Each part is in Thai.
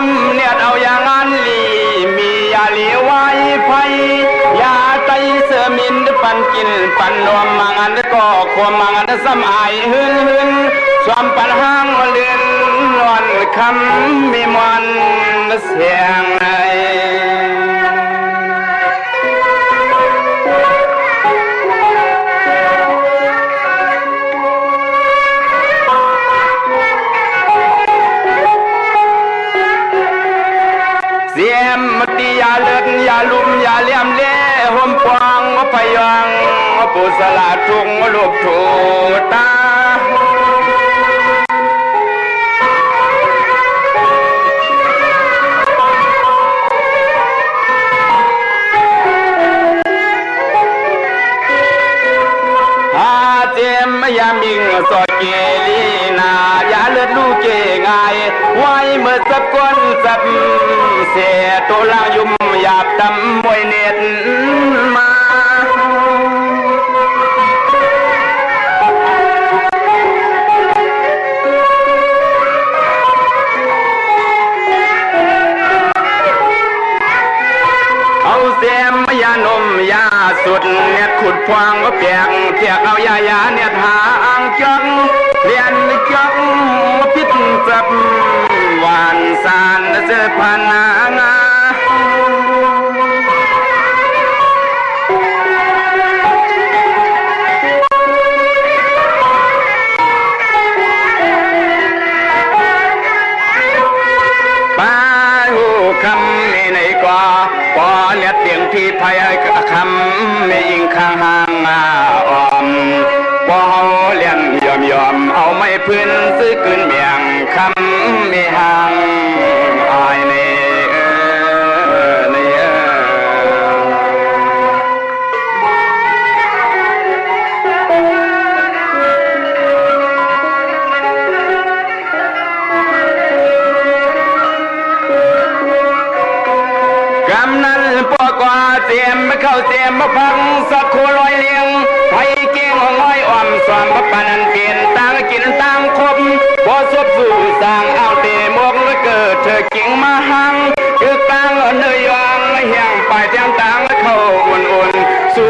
ำเนียดเอาอย่างงานลีมียาเหลียวไว้ไฟยาไตเสือมินปันกินปันนวมมังอันก็ความมังอันซ้ำอายหืนสวมปันห้างเลือนนวลคำมีมันเสียงไอเสียมตียาเลือดยาลุ่มยาเลี่ยมเล่ห่มปองพยังปุสลาทุงลูกถูตายามิงสอเกลีนายาเลือดลูกเกงายไว้เมื่อสับก้นสับเสียตัวลางยุ่มหยาบตำมวยเน็ตมาเอาเสียมยานมยาสุดเน็ตขุดพวงก็เปียกเทียกเอายาเน็ตหาอ่างจังเรียนจังพิษจับหวานสานเสือพันงาป้าหูคำในในกว่าปอเลียดเตียงที่พายคำไม่ยิงข้างห่างออมปอเลียนยอมเอาไม่พื้นซื้อคืนเมียงคำไม่ห่างอายในเสียมเข้าเสียมมาพังสักโคลอยเลี้ยงไฟเก่งง่อยอ่อมสวมปานันเปลี่ยนต่างกินต่างคบพอสบสู่สร้างเอาเตะมกแล้วเกิดเธอกิ่งมาหังคือกลางเนยยองเหี่ยงปลายแทงต่างเข้าอุ่นสั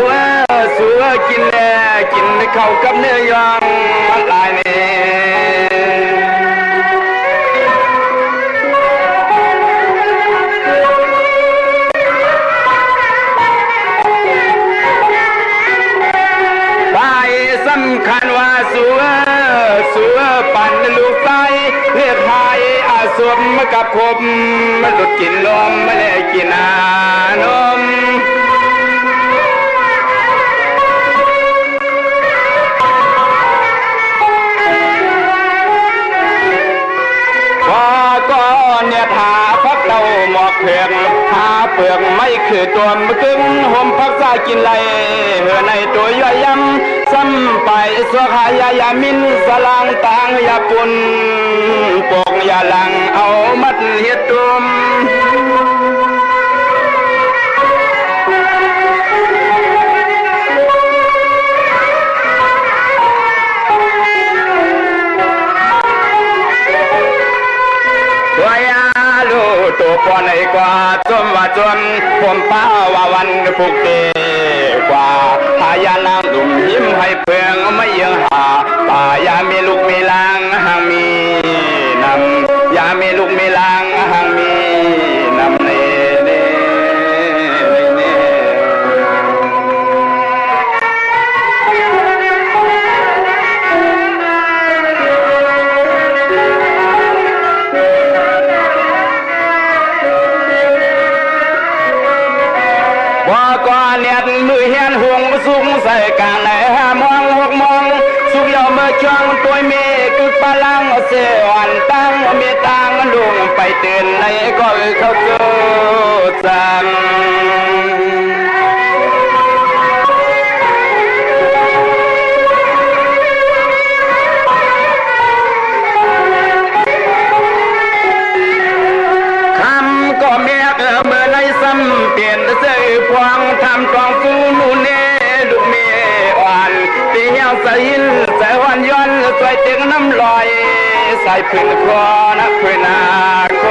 วกินแน่กินเข้ากับเนยยองลายเนคันว่าสัวปั่นลูกไส้เลือดหายอาสวมกับคมมันหลุดกินลมไม่ได้กินนมพอก็เนี่ยหาพักเต้าหมอกเผือกหาเปลือกไม่คือตัวมกึ่งห่มพักซากินไรเหือในตัวย่อยยำซ้ำไปสวขายายามินสลางต่างยาปุ่นปกยาหลังเอามัดเฮ็ดตุมตัวยาลูตัวปอนในกว่าจมว่าจนผมป้าว่าวันผูกเตกว่าหายานางดุมยิ้มให้เพื่องไม่ยังหาป่ายามีลูกมีลางหางมีนำยามีลูกมีลางหางมีนำเนว่าก่อนเนี่ยมือเฮียนห่วงสูงใส่การไหนมองหกมองสุกยอมเมื่อช่วงตัวเมฆึกพลังเสียวันตั้งมีตังลุงไปเตือนในก็เขาเกิดจังคำก็เมียเมื่อในซ้ำเปลี่ยนเสื้อพวงทำกองฟูนูเน่ลูกเมียอ่อนตีเหี่ยวใส่หินใส่วันย้อนใส่เตียงน้ำลอยใส่พื้นคอนักพื้นนาโค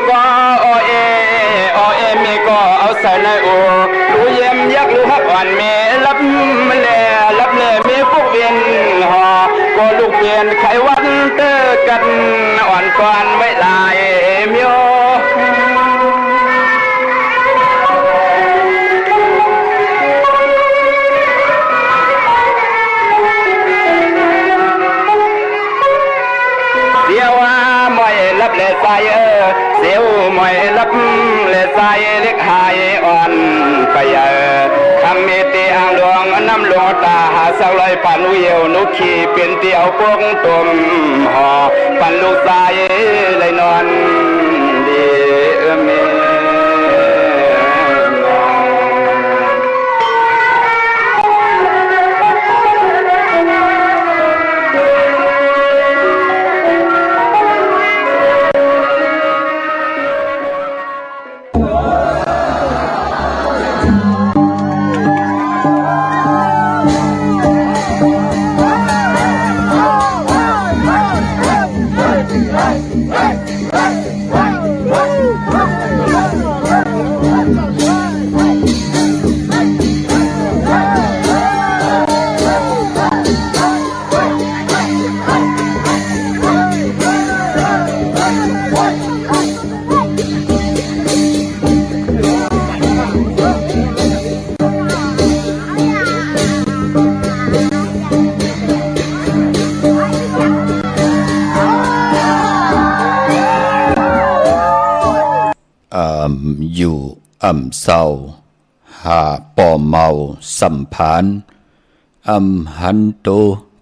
ก็อเอมีก็เอาใส่ในโอรู้เยี่ยมยักรู้ฮักอ่อนเมรับแลรับแลมีพวกเวียนหอก็ลูกเวียนไขวันเตอกันอ่อนก่อนไว้ลายเมียวเดียวว่าไม่รับเลสายเสียวไม่รับเลสายเล็กหายอ่อนไปคำมีตีอ่างหลวงน้ำหลวงตาหาสักลอยปันวิวนุขี่เป็นเตียวพวกตุ่มห่อปันลูกสายเลยนอนดีเมอยู่เศร้าหาปอเมาสัมพันธ์หันโต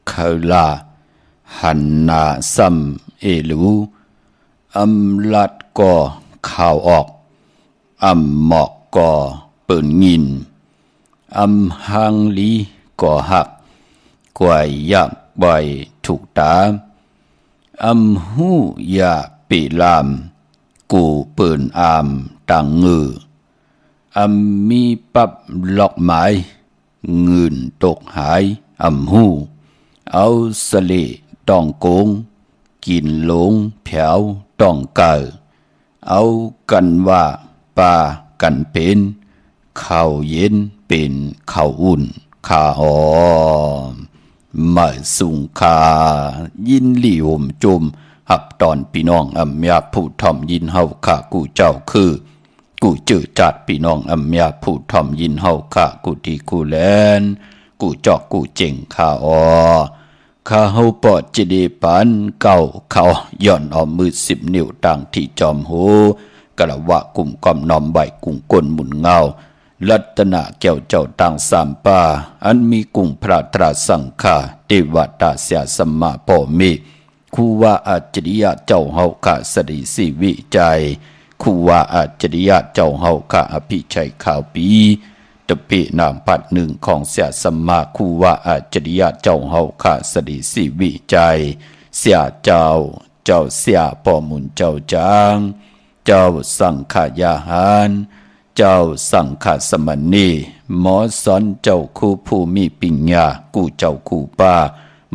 เคลาหันนาซัมเอลูลัดก่อข่าวออกหมอกก่อเปิ่นงินหังลีก่อหักกวยยักใบถูกตาหูยาปีลามกูเปิ่นต่างงือมีปับหลอกหมายเงินตกหายหูเอาสะเลตองโกงกินหลงแผวตองเก่าเอากันว่าปากันเป็นข้าวเย็นเป็นข้าวอุ่นข้ามาสุงคายินหลี่ห่มจุมหับตอนพี่น้องยาผู้ทอมยินเฮาข้ากูเจ้าคือกูจื้อจัดพี่น้องยาผู้ทอมยินเฮาข้ากูที่กูแลนกูจอกกูเจ๋งข้าข้าเฮาปอดจะได้ปันเก่าเขาย่อนเอามือ10 นิ้วต่างที่จอมหูกะละวะกุ่มกอมนอมใบกุ้งก้นหมุนเงาลัตนะแก้วเจ้าต่างสามป่าอันมีกุ้งพระตราสังฆาเทวตาเสียสมมาพ่อมีครูว่าอาจริยะเจ้าเฮาข้าสริสิวิจัยครูว่าอาจริยะเจ้าเฮาข้าอภิชัยข่าวปีตะเปนามพัดหนึ่งของเสียสมมาครูว่าอาจริยะเจ้าเฮาข้าสริสิวิจัยเสียเจ้าเสียพ่อมุนเจ้าจางเจ้าสังขยาหารเจ้าสังฆสมณีหมอสอนเจ้าคู่ผู้มีปัญญากูเจ้าคู่ป้า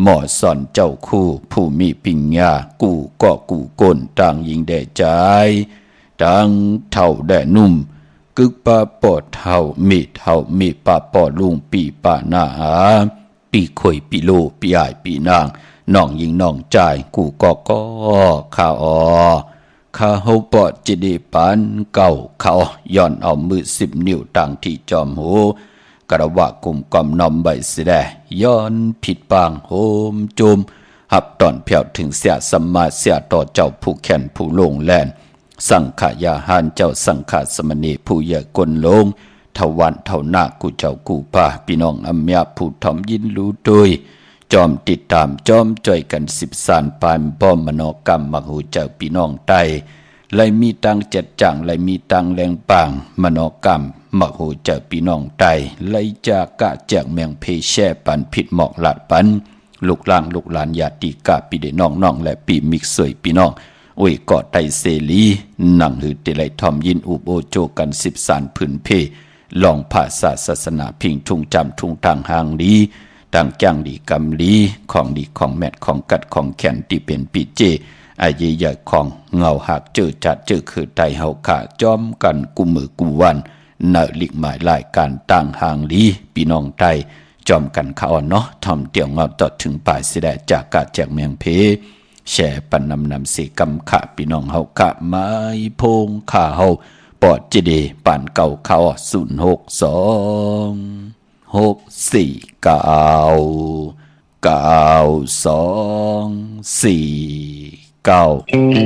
หมอสอนเจ้าคู่ผู้มีปัญญากูก็กูก้นต่างยิงแด่ใจต่างเท่าแด่นุ่มกึกป้าปอดเท่ามีป้าปอดลุงปีป้าหน้าปีข่อยปีโลปีอายปีนางน้องยิงน้องใจกูก็ข้าข้าเฮาปอดจิดีปานเก่าเขาย้อนเอามือ10 นิ้วต่างที่จอมหูกระวะกุมกอมนอมใบสิแดย้อนผิดปางโหมจุมหับตอนเพียวถึงเสียสัมมาเสียต่อเจ้าผู้แขนผู้ลงแลนสังขยาหารเจ้าสังฆสมณีผู้ใหญ่กลลงทวันเท่านากูเจ้ากูป้าพี่น้องอัมยาผู้ทอมยินรู้โดยจอมติดตามจอมจ่อยกัน10 สานปานป้อมมโนกรรมมหูเจ้าพี่น้องไตไลมีตังเจ็ดจังไลมีตังแรงปางมโนกรรมมหูเจ้าพี่น้องไตไลจากกะแจกเมียงเพแช่ปันผิดหมอกหลัดปันลูกหลานญาติกะปีเดน้องและปีมิกสวยพี่น้องโอ้ยกอดไตเสลีนั่งหือเตไลทอมยินอุบโอโจกัน10 สานพื้นเพลองภาษาศาสนาพิงทุ่งจำทุ่งทางหางดีต่างจ้างดีกำลีของดีของแมทของกัดของแขนที่เป็นปีเจ อาเยใหญ่ของเงาหักเจอจัดเจอคือไตเฮาขาจอมกันกุมือกุวันเนลิกหมายรายการต่างห่างลีพี่น้องไทยจอมกันขาอ่อนเนาะทำเตียวเงาต่อถึงป่ายเสดจากกาจากเมียงเพแช่ปันนำสีกำขะพี่น้องเฮากะไม้พงขาเฮาปอดเจดีป่านเก่าเขา0649649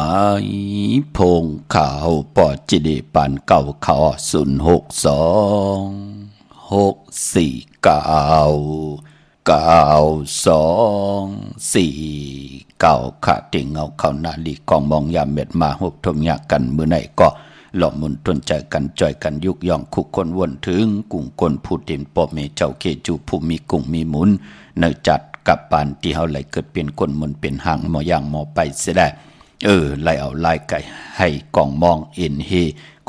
ายพงข่าวปอจิเดปันเก่าขอ062-649-92-4ค่ะเต็งเอาเข้าหน้าลีกองมองยามเม็ดมาหุบทมยากันมื้อไหนก็หลอมมุนต้นใจกันจ่อยกันยุกย่องคุกคนวนถึงกุ้งคนผู้เต็มปอเมเจ้าเคจูผู้มีกุ้งมีหมุนเนจัดกับปานที่เฮาไหลเกิดเป็นคนมนเป็นหางหมอย่างหมอไปเสียได้ไล่เอาไล่ไก่ให้กองมองเอ็นเฮ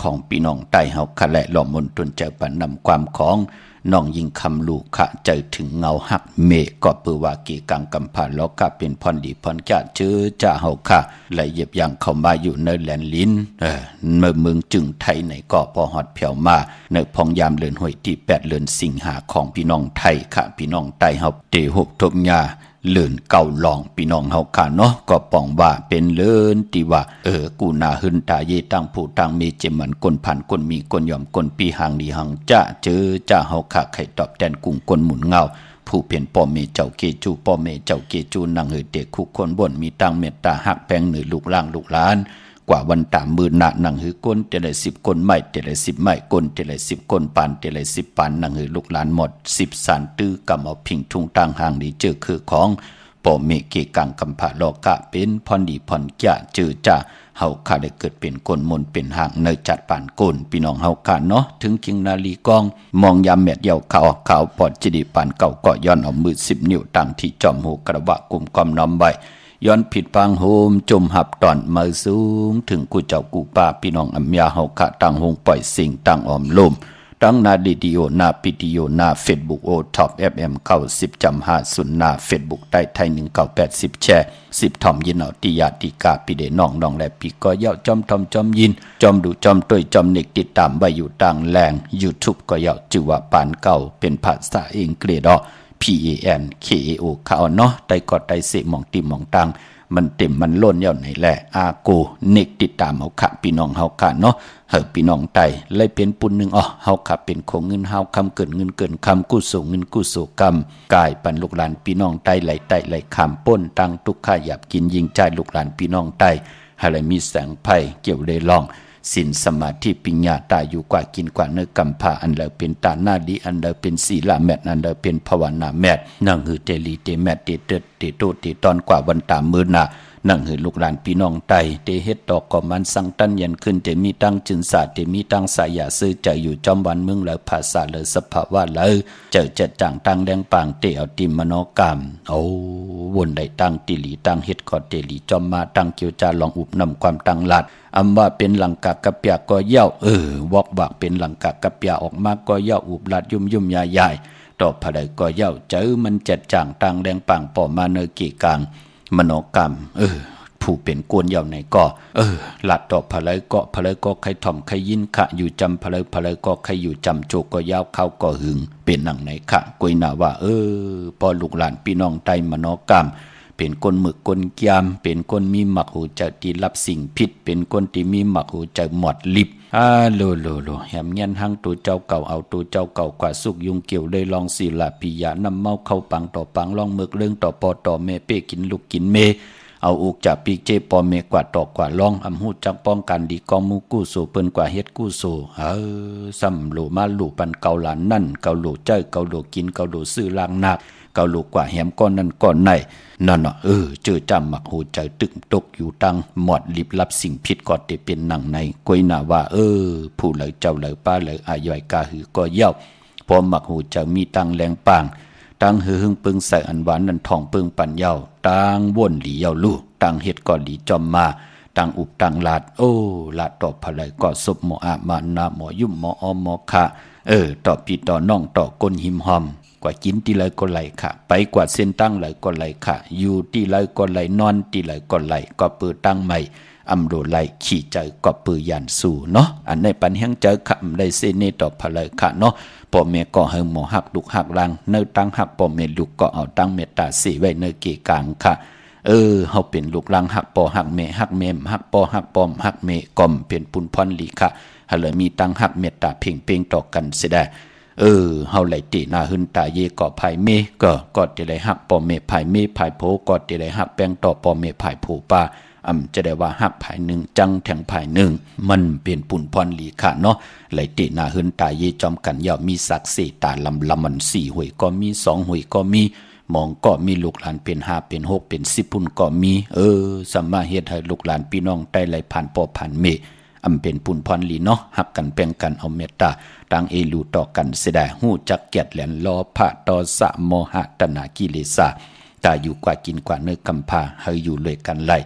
ของพี่น้องใต้เฮาคะและหลอมมนต้นใจปันนำความของน้องยิงคำลูกขะใจถึงเงาหักเมก็เปือว่ากีกังกำผ่านแล้วก็เป็นพรดีพรแก่เจอจ่าเฮาค่ะไหลเหยียบย่างเข้ามาอยู่ในแหลนลิ้นเมื่อเมืองจึงไทยไหนก็พอฮอดเพียวมาในพองยามเลือนห้วยที่8เดือนสิงหาของพี่น้องไทยค่ะพี่น้องใต้เฮาเตหุบทบยาเลื่อนเก่าลองพี่น้องเฮาค่ะเนาะก็ป้องว่าเป็นเลื่อนที่ว่ากูนาหึนตาเยตั้งผู้ตั้งมีเจมันคนผ่านคนมีคนยอมคนปีหางดีหังจะเจอจะเฮาค่ะไข่ตอบแทนกุ้งคนหมุนเงาผู้เพียนป่อเมเจ้าเกจูป่อเมเจ้าเกจูนางเด็กคุกคนบ่นมีตั้งเมตตาหักแพงเหนือลูกล่างลูกหลานกว่าวันตามมือหนาหนังหือก้นเจริญ10คนไม่เจริญ10ไม่ก้นเจริญ10คนปานเจริญ10ปานหนังหือลูกหลานหมด10สานตื้อกำเอาพิงทุ่งตั้งห่างดีเจอคือของป่อเมเกกังกำผาโลกะเป็นพรดีพรแก่เจอจ่าเฮาค่ะได้เกิดเป็นคนมนเป็นห่างเนยจัดปานก้นพี่น้องเฮาค่ะเนาะถึงกิงนาลีกองมองยามแมดเยาขาวปอดจิดีปานเก่าก็ย้อนเอามือ10นิ้วตั้งที่จอมหูกระบะกลุ่มกอมน้อมไว้ย้อนผิดพังโฮมจมหับตอนมือสูงถึงกูเจ้ากูป้าพี่น้องอัมยาเฮาค่ะตั้งหงปล่อยสิ่งตั้งออมลมตั้งนาดีดีโอนาปิดีโอนาเฟซบุ๊กโอท็อปFM 90.50นาเฟซบุ๊กใต้ไทย1980แชร์10ทอมยินเอาติยาติกาปิเดน้องและพี่ก็เย้าจอมทอมจอมยินจอมดูจอมต้วยจอมเน็กติดตามไว้อยู่ต่างแรง YouTube ก็เย้าชื่อว่าปานเก่าเป็นภาษาอังกฤษPANKAO เขาเนาะไต้กอดไต้เสมองติมองตังมันเต็มมันล้นเย่าไหนแหละอากูเน็กติดตามเฮาค่ะพี่น้องเฮาค่ะเนาะพี่น้องไต้เลยเป็นปุ่นหนึ่งเฮาค่ะเป็นของเงินเฮาคำเกินเงินเกินคำกู้สู่เงินกู้สู่กรรมกายปันลูกหลานพี่น้องไต้ไหลคำป้นตังทุกข้าหยาบกินยิงใจลูกหลานพี่น้องไต้ให้เลยมีแสงไพ่เกี่ยวเลยลองสินสมาธิปัญญาตาอยู่กว่ากินกว่าเนื้อกำพาอันเดอเป็นตาหน้าดีอันเดอเป็นศีลาแมทอันเดอเป็นภาวนาแมทนั่งหือเตลีเตแมทเตเตเตโตเตตอนกว่าวันตามมือนานั่งหือลูกหลานพี่น้องไตเตเฮ็ดดอกก่อมันสังตันยันขึ้นเตมีตั้งจึงศาสตร์เตมีตั้งสายยาซื้อใจอยู่จอมวันเมืองแล้วภาษาเลยสภาวะเลยเจอจัดจ่างตั้งแดงปางเตเอาติมโนกรรมวนได้ตั้งติลีตั้งเฮ็ดกอเตลีจอมมาตั้งเกี่ยวจาลองอุบนำความตั้งหลัดอำว่าเป็นหลังกะกะเปียก็เย้าวอกบักเป็นหลังกะกะเปียออกมาก็เย้าอุบลัดยุ่มใหญ่ๆต่อภายก็เย้าเจอมันจัดจ่างตั้งแดงปางป่อมาเนกีกลางมโนกรรมผู้เป็นกวนเย้าไหนก็ลัดต่อภายก็ใครถ่อมใครยินขะอยู่จำภายก็ใครอยู่จำโจก็เย้าเข้าก็หึงเป็นหนังไหนขะกุยนาว่าพอลูกหลานพี่น้องไตมโนกรรมเป็นคนหมึกคนเกียมเป็นคนมีหมักหูจะที่รับสิ่งผิดเป็นคนที่มีหมักหูจะหมดลิบโลแหมเงี้ยนหังตัวเจ้าเก่าเอาตัวเจ้าเก่ากว่าสุกยุงเกี่ยวเลยลองศิลาปิยานำเมาเข้าปังต่อปังลองหมึกเรื่องต่อปอต่อเมเป้กินลูกกินเมเอาอุกจากปีเจปอเมกว่าต่อกว่าลองอำหูจักป้องกันดีกองมูกู้โซเปิ้นกว่าเฮ็ดกู้โซซ้ำโลมาลูปันเกาหลานนั่นเกาโลเจ้ยเกาโลกินเกาโลซื้อลางนักเกาโลกว่าแหมก้อนนั้นก้อนไหนนั่นเจอจำหมักหูใจตึกตกอยู่ตังหมอดลิบรับสิ่งผิดก็จะเป็นหนังในกวยนาว่าผู้เลยเจ้าเลยป้าเลยอายอยกาหือก็เย้าพอหมักหูจะมีตังแรงปางตังหือหึงปึงใส่อันหวานนั่นทองปึงปันเย้าตังว่นหลีเย้าลู่ตังเฮ็ดก็หลีจอมมาตังอุบตังลาดลาดต่อภายก็ศพหมออามานาหมอยุ่มหมออมหมอคะต่อพี่ต่อน้องต่อก้นหิมหอมกว่ากินที่ไรก็ไหลค่ะไปกว่าเส้นตั้งไหลก็ไหลค่ะอยู่ที่ไรก็ไหลนอนที่ไรก็ไหลก็เปิดตั้งใหม่อำโดไหลขี่ใจก็ปือยันสู่เนาะอันในปันแห่งเจอค่ะได้เสเนต่อภายค่ะเนาะพ่อแม่ก็เฮงหมอหักดุกหักลังเนื้อตั้งหักพ่อแม่ลูกก็เอาตั้งเมตตาสีไว้เนื้อเกกลางค่ะเฮาเป็นลูกลังหักปอหักแม่หักแม่หักปอหักปอมหักแม่ก่อมเป็นปุนพรลีค่ะหาเลยมีตั้งหักเมตตาเพ่งต่อกันเสียได้เฮาไหลตีหน้าหึนตาเยก็ภายเมก็จะได้หักปอเมภายเมภายโพก็จะได้หักแป้งต่อปอเมภายโพปา จะได้ว่าหักภายหนึ่งจังแทงภายหนึ่งมันเป็นปุ่นพรหลีค่ะเนาะไหลเตนาเฮินตายเยจอมกันยาวมีศักดิ์ศรีตาลำมัน4หวยก็มี2หวยก็มีมองก็มีลูกหลานเป็น5เป็น6เป็น10ปุ่นก็มีสามารถเฮ็ดให้ลูกหลานพี่น้องได้ไหลผ่านปอผ่านเมเป็นปุ่นพรหลีเนาะหักกันแบ่งกันเอาเมตตาต่างเอลูต่อกันเสียได้ฮู้จักเกียรติแหลนรอพระต่อสะโมหะตนากิเลสตาอยู่กว่ากินกว่าเนื้อกำพาเฮาอยู่เลยกันไล่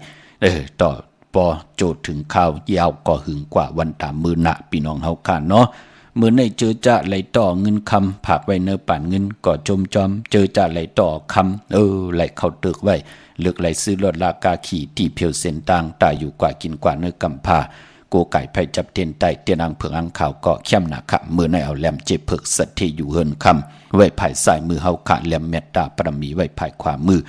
ต่อปอโจทย์ถึงข้าวยาวก็หึงกว่าวันตามมือหนะพี่น้องเฮาค่ะเนาะเมื่อในเจอจะไหลต่อเงินคำผากไว้เนื้อป่านเงินก็จมจอมเจอจะไหลต่อคำไหลเข้าตึกไว้เลือกไหลซื้อรถลากาขี่ที่เพียวเส้นต่างตาอยู่กว่ากินกว่าเนื้อกำพาโกไก่ไผ่จับเตียนไตเตียนอังเผืองอังข่าวก็เข้มหนักขะมือในเอาแหลมเจ็บเผือกสัตที่อยู่เฮินคำไว้ภายใส่มือเฮาขะแหลมเมตตาปรมีไว้ภายขวามือ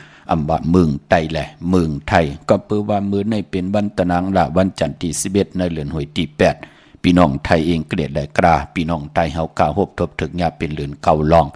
ว่าเมืองไตแหละเมืองไทยก็เปื้อว่ามือในเป็นวันตะนางละวันจันทร์ที่11ในเดือนหวยที่8พี่น้องไทยเองเกลียดและกราพี่น้องไทยเฮากาฮบทบถึกยาเป็นเดือนเก่าลอง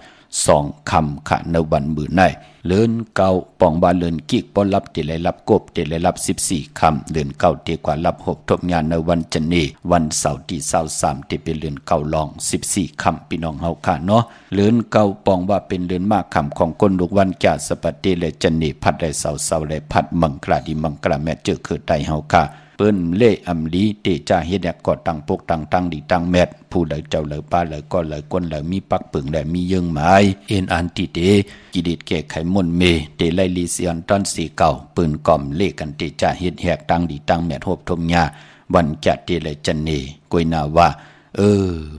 2คำขะในวันมือในเลื่อนเก่าปองบาเลื่อนกิกปอรับเตเลยรับกบเตเลยรับ14คำเลื่อนเก่าเตกว่ารับหบทบงานในวันจันทร์วันเสาร์ที่23เตเป็นเลื่อนเก่าลอง14คำพี่น้องเฮาค่ะเนาะเลื่อนเก่าปองว่าเป็นเลื่อนมากคำของคนลูกวันจ่าสปัตเตและจันทร์พัดได้เสาและพัดมังคลาดีมังคลาแม่เจอคือไตเฮาค่ะเปิ้นเล่อำลีเตจ่าเฮ็ดก็ตั้งปกตั้งดีตั้งแมดผู้ใดเจ้าเลยป้าเลยก็เลยก้นเลยมีปักปึงและมีเยิงหมายเอ็นอันติเตกิดิดแก้ไขมนเมเตไลลีเซียนตอนสีเก่าปืนก่อมเล่กันเตจ่าเฮ็ดแหกตั้งดีตั้งแมดโหบทมยาวันจัดเตเลยจันเนกวยนาว่า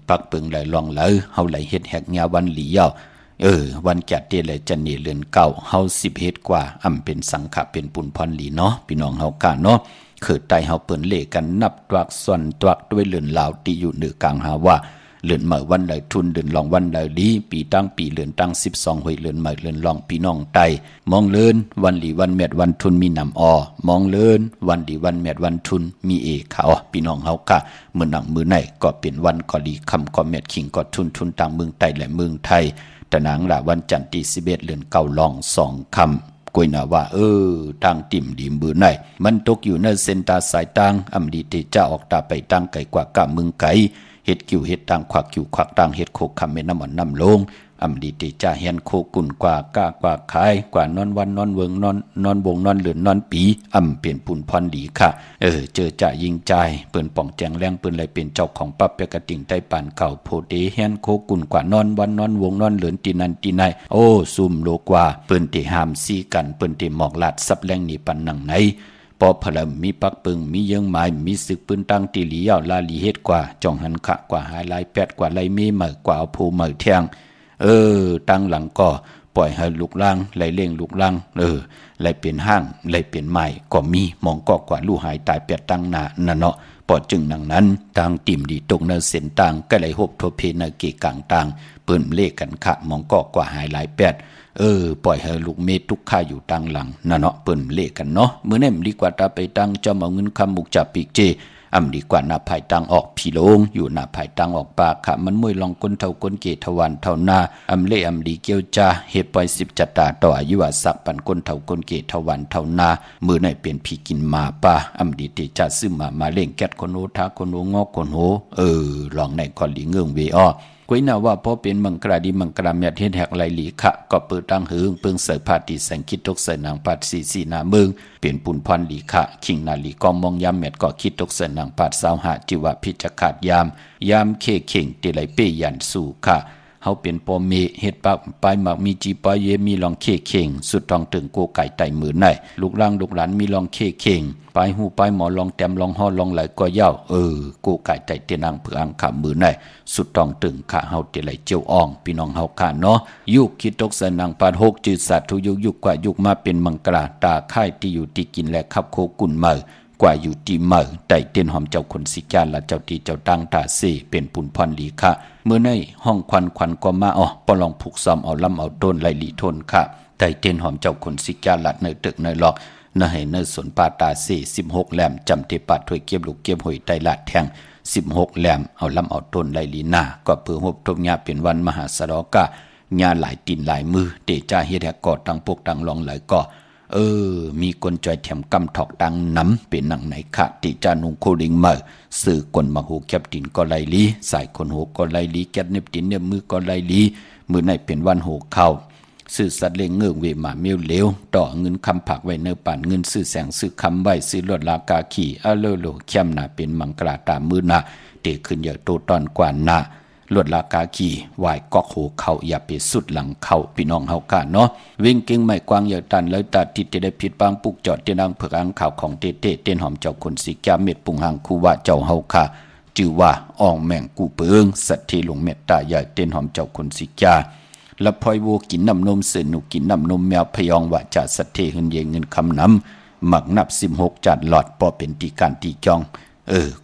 ปักปึงเลยลองเลยเฮาเลยเฮ็ดแหกยาวันหลียาววันจัดเตเลยจันเนเรือนเก่าเฮา10เฮ็ดกว่าเป็นสังขะเป็นปุ่นพรหลีเนาะพี่น้องเฮากะเนาะคือไตเฮาเปิ้นเล่กันนับตวักส่วนตวักด้วยเลือนลาวที่อยู่เหนือกลางหาว่าเลือนเหมอวันไหลทุนเลือนลองวันไหลดีปีตั้งปีเลือนตั้ง12หวยเลือนเหมอเลือนลองพี่น้องไตมองเลือนวันหลีวันแมดวันทุนมีนำอมองเลือนวันดีวันแมดวันทุนมีเอขาพี่น้องเฮากะมื้อหนังมื้อไหนก็เป็นวันก็ดีคำก็แมดขิงก็ทุนต่างเมืองไตและเมืองไทยตะนางละวันจันทร์ที่11เดือนเก่าลอง2คำกวยนาว่าทางติ่มดีมือไหนมันตกอยู่ในเส้นตาสายตังดีเตจะออกตาไปตังไก่กว่ากะมึงไก่เฮ็ดกิ่วเฮ็ดตังควักกิ่วควักตังเฮ็ดโคคำเมน้ำมันน้ำลงดีเตจะเฮียนโคกุ่นกว่ากะกว่าขายกว่านอนวันนอนเวิงนอนวงนอนเหลือนนอนปีเปลี่ยนปุ่นพรดีค่ะเจอจะยิงใจเปิ้นป่องแจงแรงเปิ้นเลยเป็นเจ้าของปั๊บเปกระติ่งใต้ปานเก่าโพเตเฮียนโคกุ่นกว่านอนวันนอนวงนอนเหลือนตีนันตีในซุ่มโลกว่าเปิ้นเตหามซีกันเปิ้นเตหมอกลาดซับแรงนี่ปันนังไหนปอพลมีปักปึงมีเยิงหมายมีศึกปืนตั้งตีหลียาวลาลีเฮ็ดกว่าจ่องหันขะกว่าหาลายแปดกว่าไลเมเหมอกว่าเอาภูเหมอเทียงตั้งหลังก็ปล่อยให้ลูกล่างไหลเล่งลูกล่างไหลเป็นห้างไหลเป็นไม้ก็มีมองก็กว่าลู่หายตายเป็ดตั้งหน้านั่นเนาะปอดจึงนังนั้นทางติ่มดีตกในเส้นต่างก็ไหลหบทเพในเกกลางต่างเปิ้นเลขกันขะมองก็กว่าหายหลายแปดปล่อยให้ลูกเมทุกข้าอยู่ตั้งหลังนั่นเนาะเปิ้นเลขกันเนาะมื้อนี้ดีกว่าตาไปตั้งจอมเอาเงินคำมุกจับปีกเจดีกว่าหน้าภายตังออกพี่โลงอยู่หน้าภายตังออกปากค่ะมันมวยลองก้นเท่าก้นเกทวันเท่านาเล่ดีเกียวจ้าเฮ็ดปล่อย10จัตตาต่ออายุว่าสักปันก้นเท่าก้นเกทวันเท่านามือไหนเป็นพี่กินมาป่าดีเตจะซื้อมาเล่งแก๊ดคนโหทาคนโหงอกคนโหลองในคอลีเงื่องเวอ้อกวยนาว่าพอเป็นมังกราดีมังกราเมียเฮ็ดแหกไหลหลีขะก็เปิดตั้งหืงเปิงเสยพาติสังคิดตกเสยนางปาดสีนาเมืองเปลี่ยนปุ่นพรหลีขะคิงนาลีกองมองยามเม็ดก็คิดตกเสยนางปาดสาวหาจิวะพิจขาดยามเคเข่งติไหลเปยันสู่ขะเฮาเป็นปอเมเฮ็ดปากปลายหมักมีจีปอยเยมีลองเคเข่งสุดทองถึงโกไก่ไตมือไหนลูกล่างลูกหลานมีลองเคเข่งปลายหูปลายหมอลองแต้มลองห่อลองไหลก็ยาวโกไก่ไตเตนางเผืออังขามือไหนสุดทองถึงขาเฮาติไหลเจียวอ่องพี่น้องเฮาค่ะเนาะยุคคิดตกเสนางปาด6จืดสัตว์ทุยุคกว่ายุคมาเป็นมังกราตาค่ายที่อยู่ที่กินและขับโคกุ่นเมอกว่าอยู่ที่เมอไต่เต้นหอมเจ้าคนสิกาละเจ้าตีเจ้าตั้งตาเสเป็นปุ่นพรหลีค่ะเมื่อในห้องควันก็มาปอลองผูกซ้อมเอาลำเอาโดนไหลหลีทนค่ะไต่เต้นหอมเจ้าคนสิกาละในตึกในหลอกในให้ในสวนป่าตาเส16แหลมจำเทปาถวยเก็บลูกเก็บหอยไตลาดแทง16แหลมเอาลำเอาต้นไหลหลีหน้าก็เพื่อหบทบญาเป็นวันมหาสรกะญาหลายตีนหลายมือเตจ่าเฮ็ดแหกกอดตั้งพวกตั้งลองไหลก็ มีกลจอยแถมกำถอกดังน้ำเป็นหนังไหนคะติจานุงโคลิงเมื่อสื่อกลมาหูแคบตินก็ไลลีสายคนหูก็ไลลีแกดเน็บตินเน็บมือก็ไลลีมือในเป็นวันหูเข้าสื่อสัตว์เลงเงือกเวมาเมียวเหลวต่อเงินคำผักไว้เนื้อป่านเงินซื้อแสงซื้อคำไว้ซื้อลวดลากาขี่โลเข้มหนาเป็นมังกราตามือหนาเตะขึ้นอย่าโตตอนกว่าหนาลวดลากาขี่วายกอกหูเขาอย่าไปสุดหลังเขาพี่น้องเฮากันเนาะวิ่งเก่งไม่กว้างอย่าตันเลยตัดทิศได้ผิดบางปุกจอดเตียนางเผือกอังข่าวของเตเต้นหอมเจ้าคนสีแก้เม็ดปุงหางคูว่าเจ้าเฮาค่ะจื่อว่าอ่องแม่งกูเปิงสัตว์ที่ลงเมตตาใหญ่เต้นหอมเจ้าคนสีแก้และพลอยวัวกินน้ำนมเสือหนูกินน้ำนมแมวพยองว่าจะสัตว์เทเงินเยงเงินคำน้ำหมักนับ16จัดหลอดปอเป็นตีการตีจอง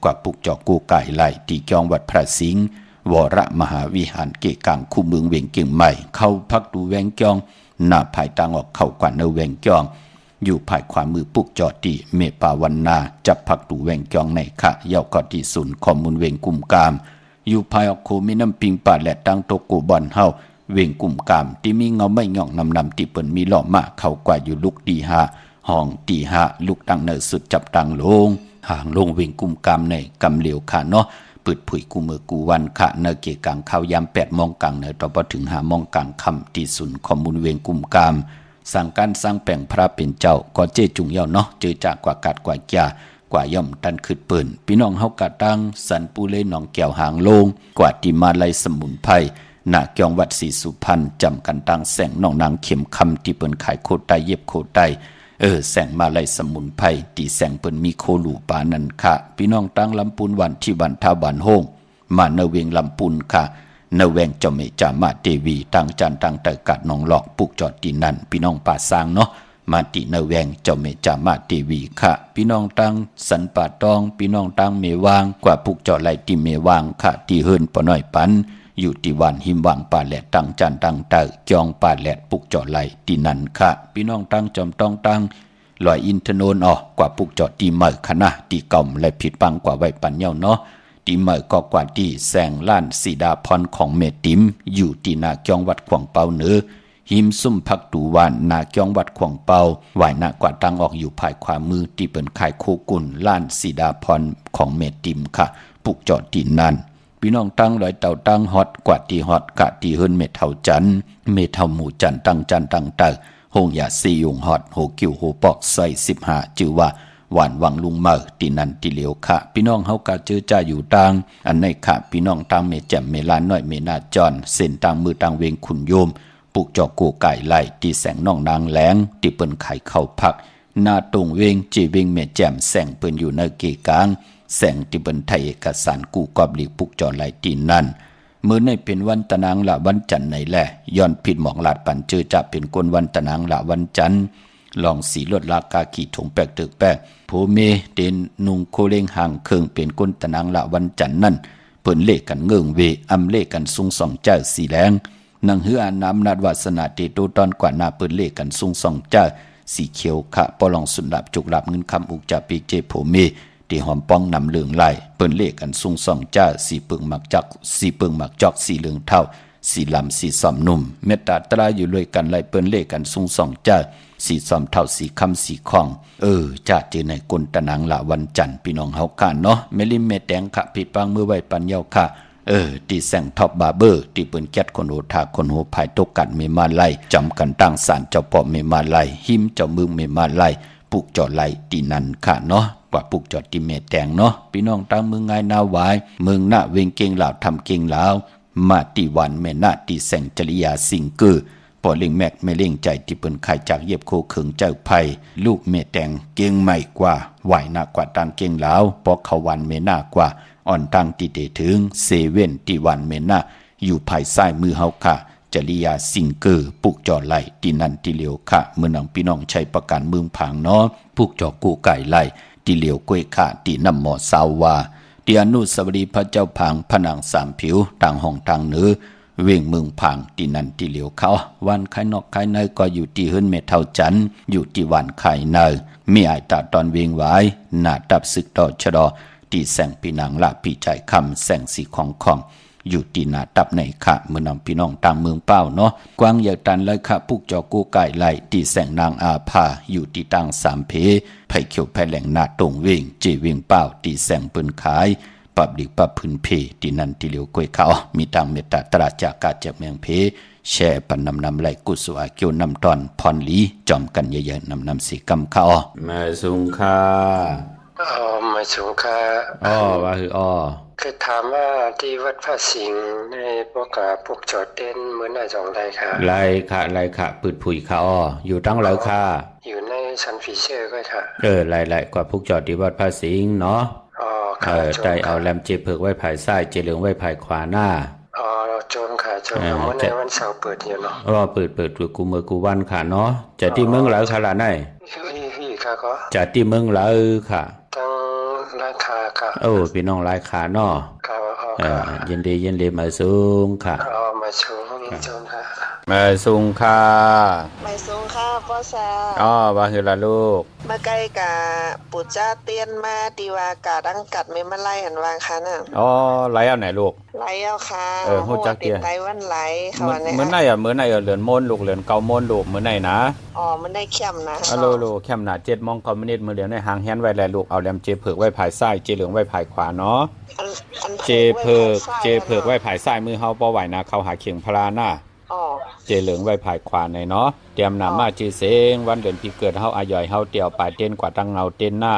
กว่าปุกจอกกูไก่ไหลตีจองวัดพระสิงห์วรมหาวิหารเกกังคู่เมืองเวียงเก่งใหม่เข้าพักดูแวงจองหน้าภายต่างออกเข้ากว่าเนแวงจองอยู่ภายขวามือปุกจอตีเมปาวันนาจับพักดูแวงจองในขะเยาวกอที่ศูนย์ข้อมูลเวงกุมกามอยู่ภายออกโคมีน้ำปิงป่าและตั้งโตกูบอนเฮาเวงกุ่มกามที่มีเงาไม่หย่องนำที่เปิ้นมีหล่อมาเข้ากว่าอยู่ลุกตีหาห้องตีหาลุกตั้งเนอสุดจับตั้งลงห่างลงเวงกุ่มกามในกำเหลียวค่ะเนาะเปิดผุยกูมือกูวันค่ะเนเกกังเข้ายาม8 โมงกลางเนต่อพอถึง5 โมงกลางค่ำที่ศูนย์ข้อมูลเวงกุ่มกามสั่งการสร้างแปลงพระเป็นเจ้าก็เจจุงเยาเนาะเจอจากกว่ากัดกว่าจ่ากว่าย่อมตันขึ้นเปิ้นพี่น้องเฮากะตั้งสันปูเลหนองแก้วหางลงกว่าที่มาไลสมุนไพรณเกียงวัดศรีสุพรรณจำกันตั้งแสงน้องนางเข็มคำที่เปิ้นขายโคไตเย็บโคไตแสงมาไลสมุนไพรที่แสงเปิ้นมีโคหลูปานันค่ะพี่น้องตั้งลำปูนวันที่วันท่าบ้านโฮงมาเนเวงลำปูนค่ะเนแวงเจ้าเมจามาเทวีตั้งจันตั้งแต่กัดน้องหลอกปุกจอดที่นั่นพี่น้องป่าสร้างเนาะมาติเนแวงเจ้าเมจามาเทวีค่ะพี่น้องตั้งสันป่าตองพี่น้องตั้งเมวางกว่าปุกจอดไหลที่เมวางค่ะที่เฮิรนปอน้อยปันอยู่ที่วันหิมวางป่าแหลดตั้งจันตั้งเตอจองป่าแหลดปุกจอดไหลที่นั่นค่ะพี่น้องตั้งจอมต้องตั้งลอยอินทนนท์กว่าปุกจอดที่เมื่อคณะที่เก่าและผิดปังกว่าไว้ปันเย้าเนาะที่เมื่อก็กว่าที่แสงล้านสีดาพรของเมติมอยู่ที่นาจองวัดขวางเปาเหนือหิมซุ่มพักตูวานนาจองวัดขวางเปาไหวหน้ากว่าตั้งออกอยู่ภายขวามือที่เป็นขายโคกุลล้านสีดาพรของเมติมค่ะปุกจอดที่นั่นพี่น้องตั้งลอยเต่าตั้งฮอดกว่าที่ฮอดกะที่เฮิรนเมเท่าจันเมเท่าหมู่จันตั้งจันตั้งเตอหงยาซียุงฮอดโหกิ้วโหปอกใส่15จื่อว่าหวานวังลุงเมอที่นั่นที่เหลียวค่ะพี่น้องเฮากะเจอจ่าอยู่ต่างอันในค่ะพี่น้องต่างเมแจ่มเมลานน้อยเมนาจอนเส้นต่างมือต่างเวงขุนโยมปุกจอกโกไก่ไหลที่แสงน้องนางแหลงที่เปิ้นไข่เข้าพักหน้าตรงเวงจีเวงเมแจ่มแสงเปิ้นอยู่ในเกกลางแสงที่เปิ้นไทยเอกสารกูกอบหลีปุกจอไหลที่นั่นมื้อในเป็นวันตะนางละวันจันทร์ในแลย้อนผิดหมองลาดปันเจอจะเป็นกวนวันตะนางละวันจันทร์ลองสีลวดลากาขีถงแปกตึกแปกโผเมเดนนุงโคเลงห่างเคิงเป็นก้นตะนางละวันจันนั่นเปิ้นเลกันเงิงเวอำเลกันซุงสองเจ้าสีแรงนังเฮือน้ำนาดวาสนาเตโตตอนกว่าหน้าเปิ้นเลกันซุงสองเจ้าสีเขียวขะปอลองสุนดับจุกหลับเงินคำอุกจะปีเจโผเมที่หอมป้องนำเหลืองไหลเปิ้นเลกันซุงสองเจ้าสีเปิงหมักจักสีเปิงหมักจอกสีเหลืองเท่าสีลำสีสอมนุ่มเมตตาตราอยู่เลยกันไหลเปิ้นเลกันซุงสองเจ้าสีสอมเท่าสีคำสีคองจะเจอในกลตะนางละวันจันทร์พี่น้องเฮากันเนาะเมลิมเมแตงค่ะผิดปังมือไว้ปันเยาค่ะที่แสงท็อปบาร์เบอร์ที่เปิ้นแก๊ดคนโหทาคนโหภายตกกันเมมาไลจำกันตั้งศาลเจ้าปอเมมาไลหิมเจ้าเมืองเมมาไลปุกจอดไลที่นั่นค่ะเนาะกว่าปุกจอดที่เมแตงเนาะพี่น้องตั้งเมืองไงนาหวายเมืองหน้าเวงเก่งลาวทำเก่งลาวมาตีวันแม่นาตีแสงจริยาสิงเกอปอเล่งแมกไม่เล่งใจที่เปิ้นขายจากเย็บโคเขิงเจ้าไผ่ลูกเมแตงเก่งใหม่กว่าไหวหน้ากว่าตังเก่งลาวปอกเขาวันเมหน้ากว่าอ่อนตังติเตถึงเซเว่นที่วันเมหน้าอยู่ภายซ้ายมือเฮาค่ะจริยาสิงเกอปุกจอไหลที่นั่นที่เหลียวค่ะเมื่อนังพี่น้องใช้ประกันเมืองผางเนาะปุกจอกูไก่ไหลที่เหลียวกล้วยค่ะที่น้ำหมอสาวาที่อนุสาวรีย์พระเจ้าผางผนังสามผิวต่างห้องทางเหนือเว่งเมืองผางที่นั่นที่เหลียวเขาวันไข่นอกไข่ในก็อยู่ที่เฮิรนเมเท่าจันอยู่ที่วันไข่ในมีไอตาตอนเวงไว้หน้าตับศึกต่อชะดอที่แสงปีนังละปีใจคำแสงสีของ อยู่ตีนาตับในค่ะเมื่อนำพี่น้องต่างเมืองเป้าเนาะกวางอยากตันเลยค่ะปุกจอกูไก่ไหลตีแสงนางอาภาอยู่ตีตังสามเพไผ่เขียวไผ่แหลงนาตรงเวงจีเวงเป้าตีแสงปืนขายปับดิกปับพื้นเพตีนันตีเหลียวกวยเขามีตังเมตตาตราจากกาจากเมืองเพแช่ปันนำไหลกุศลเกี่ยวนำตอนพรลีจอมกันเยอะๆนำสีกำเขามาสุงค่ามาสุงค่าว่าคือคือถามว่าที่วัดพระสิงห์ในพวกจอดเต้นเหมือนไหนจองได้ค่ะไรค่ะปืดผุยค่ะอยู่ตั้งแล้วค่ะอยู่ในซันฟิเชอร์ก็ค่ะไรกว่าพวกจอดที่วัดพระสิงห์เนาะใจเอาแลมเจเผือกไว้ภายซ้ายเจเหลืองไว้ภายขวาหน้าโจมค่ะโจมเมื่อในวันเสาร์เปิดอยู่เนาะเปิดกูมือกูวันค่ะเนาะจะที่เมืองแล้วค่ะล่ะไหนค่ะก็จะที่เมืองแล้วค่ะตั้งรายคาค่ะพี่น้องรายขาเนาะยินดีมาสูงค่ะมาสูงโจมค่ะมาสูงค่ะพ่อสาว่าคือละลูกมาใกล้กับปู่จ้าเตียนมาตีว่ากาดังกัดไม่มาไล่หันวางค่ะน่ะไล่เอาไหนลูกไล่เอาค่ะฮู้จักเตียนไล่วันไล่เขาเนี่ยเหมือนไหนเหลือนมนลูกเหลือนเกามนลูกเหมือนไหนนะมันได้เข้มนะลูกเข้มนะ7 โมงมินิมื้อเดียวในหางแฮนไว้แลลูกเอาแลมเจเผือกไว้ภายซ้ายเจเหลืองไว้ภายขวาเนาะเจเผือกไว้ภายซ้ายมือเฮาบ่ไหวนะเข้าหาเขียงพลาหน้าเจเหลืองไว้ภายขวาในเนาะเตรียมนำมาจีเสงวันเดือนปีเกิดเฮาอาย่อยเฮาเตี่ยวปลายเต้นกว่าตั้งเงาเต้นหน้า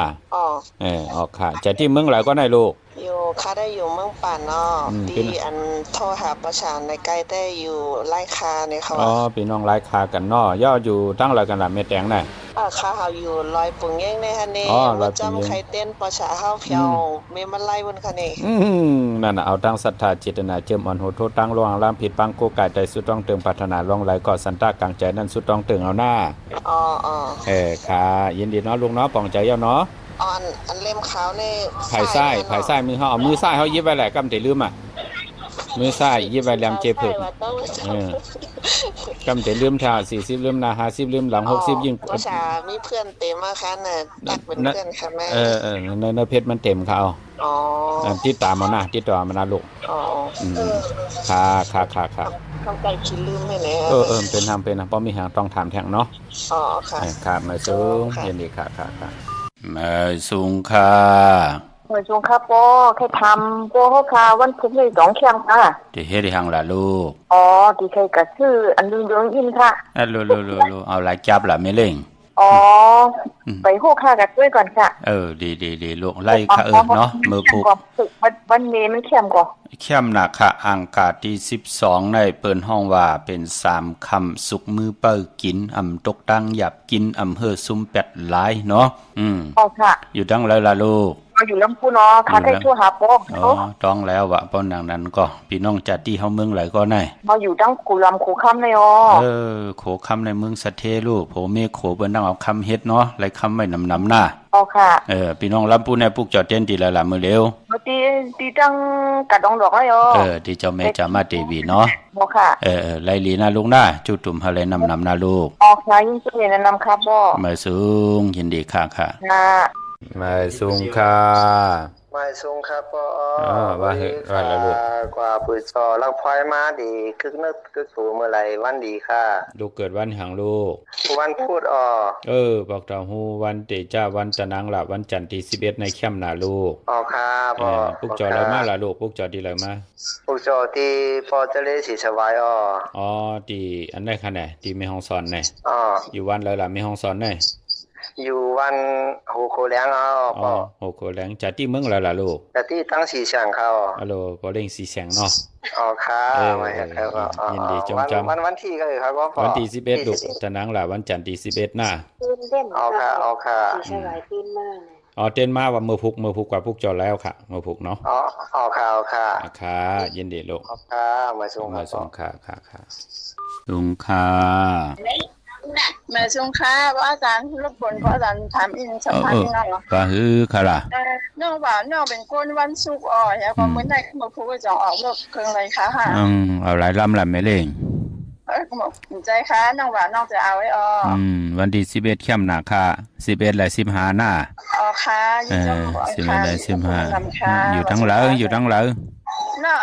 ค่ะจะที่เมืองไหนก็ได้ลูกอยู่ค่ะได้อยู่เมืองป่านเนาะที่อันโทรหาประชาในใกล้ได้อยู่ไร่คาเนี่ยเขาพี่น้องไร่คากันเนาะย่ออยู่ตั้งไรกันล่ะแม่แตงได้ค่ะเฮาอยู่ลอยปุ่งแย่งในฮะนี่ว่าจำใครเต้นประชาเฮาเพียวเมมันไล่บนคะนี่นั่นน่ะเอาตั้งศรัทธาเจตนาเจิมอ่อนโหโทตั้งลวงลามผิดปังโกกายใจสุดต้องเติมปรารถนาลองไหลก่อสันตากลางใจนั่นสุดต้องเติมเอาหน้าค่ะยินดีเนาะลุงเนาะปองใจเย้าเนาะอันเล่มขาวในภายซ้ายมือเฮาเอามือซ้ายเฮายิบไว้แหละกำแต่ลืมมือซ้ายยิบไว้แลมเจเผือกกำแต่ลืมท่า40ลืมหน้า50ลืมหลัง60ยิ่งภาษามีเพื่อนเต็มมาค่ะน่ะตักเป็นเพื่อนค่ะแม่ในเพชรมันเต็มค่ะติดตามมานะติดต่อมานะลูกค่ะเข้าใจคิดลืมให้แน่เป็นเพราะมีหางต้องถามแทงเนาะค่ะมาสูงยินดีค่ะมาสูงค่ะมาสูงค่ะโป้แค่ทำโป้เขาค่ะวันพุธเลย2เที่ยงค่ะที่เฮ็ดให้หังล่ะลูกที่ใครก็ชื่ออันเรื่องอินค่ะลูเอาหลายจับล่ะแม่เล่งไปฮู้ค่ากันด้วยก่อนค่ะดีลูกไล่ค่ะเนาะมือผูกวันนี้มันเข้มกว่าเข้มหนักค่ะอังกาศที่12ในเปิ้นห้องว่าเป็น3คำสุกมือเปิ้กินตกตั้งหยับกินเฮือซุ่มเป็ดหลายเนาะค่ะอยู่ตั้งแล้วล่ะลูกอยู่ลำพูนเนาะค่ะได้ทั่วหาโป๊ต้องแล้ววะป้อนดังนั้นก็พี่น้องจัดที่เฮาเมืองไหลก็ได้มาอยู่ตั้งกูลำโขค่ำเลยโขค่ำในเมืองสะเทลูกโผเมฆโขเปิ้นตั้งเอาคำเฮ็ดเนาะไหลคำไว้นำหน้าค่ะพี่น้องลำพูนในปุกจอดเต้นดีแล้วล่ะมื้อเร็วตีตั้งกระดองดอกเลยที่เจ้าแม่จามาเตวีเนาะค่ะไล่ลีนะลุงนะจุตุ่มเฮาเลยนำหน้าลูกค่ะยิ่งสิแนะนำครับบ่มาสูงยินดีค่ะมาสูงค่ะมาสูงครับว่าแล้วลูกกว่าปืนซอลักพลอยมาดีคึกนึกคึกสูเมื่อไหร่วันดีค่ะลูกเกิดวันหังลูกวันพูดบอกเจ้าฮู้วันเตจ้าวันตะนางละวันจันทร์ที่11ในแคมป์น่ะลูกครับปุกจออะไรมาล่ะลูกปุกจอดีอะไรมาปุกจอที่ปอเจเลสีสบายที่อันไหนคะเนี่ยที่แม่ฮ่องสอนเนี่ยอยู่วันแล้วล่ะแม่ฮ่องสอนเนี่ยอยู่วันโหโคแล้งโหโคแล้งจัดที่เมืองแล้วล่ะลูกจัดที่ตั้งสีแสงเขาพอเล่งสีแสงเนาะครับยินดีจำวันที่ก็เลยครับวันที่11ลูกตะนางล่ะวันจันทร์ที่11น่ะค่ะเต้นมาว่ามือพุกกว่าพุกจอแล้วค่ะมือพุกเนาะค่ะยินดีลูกมาส่งค่ะลุงค่ะแม่ชงค่ะว่าอาจารย์รบกวนขออาจารย์ถามอีกสัมภาษณ์นิดหน่อยว่าค่ะล่ะน้องว่าน้องเป็นคนวันศุกร์แล้วก็มื้อไหนมาพูดจะออกเลิกเครื่องอะไรคะเอาหลายลำล่ะแม่เล่งก็บอกใจค่ะน้องว่าน้องจะเอาไว้วันที่11ค่ำหน้าค่ะ11และ15หน้าค่ะ11และ15อยู่ทั้งหลัง น้า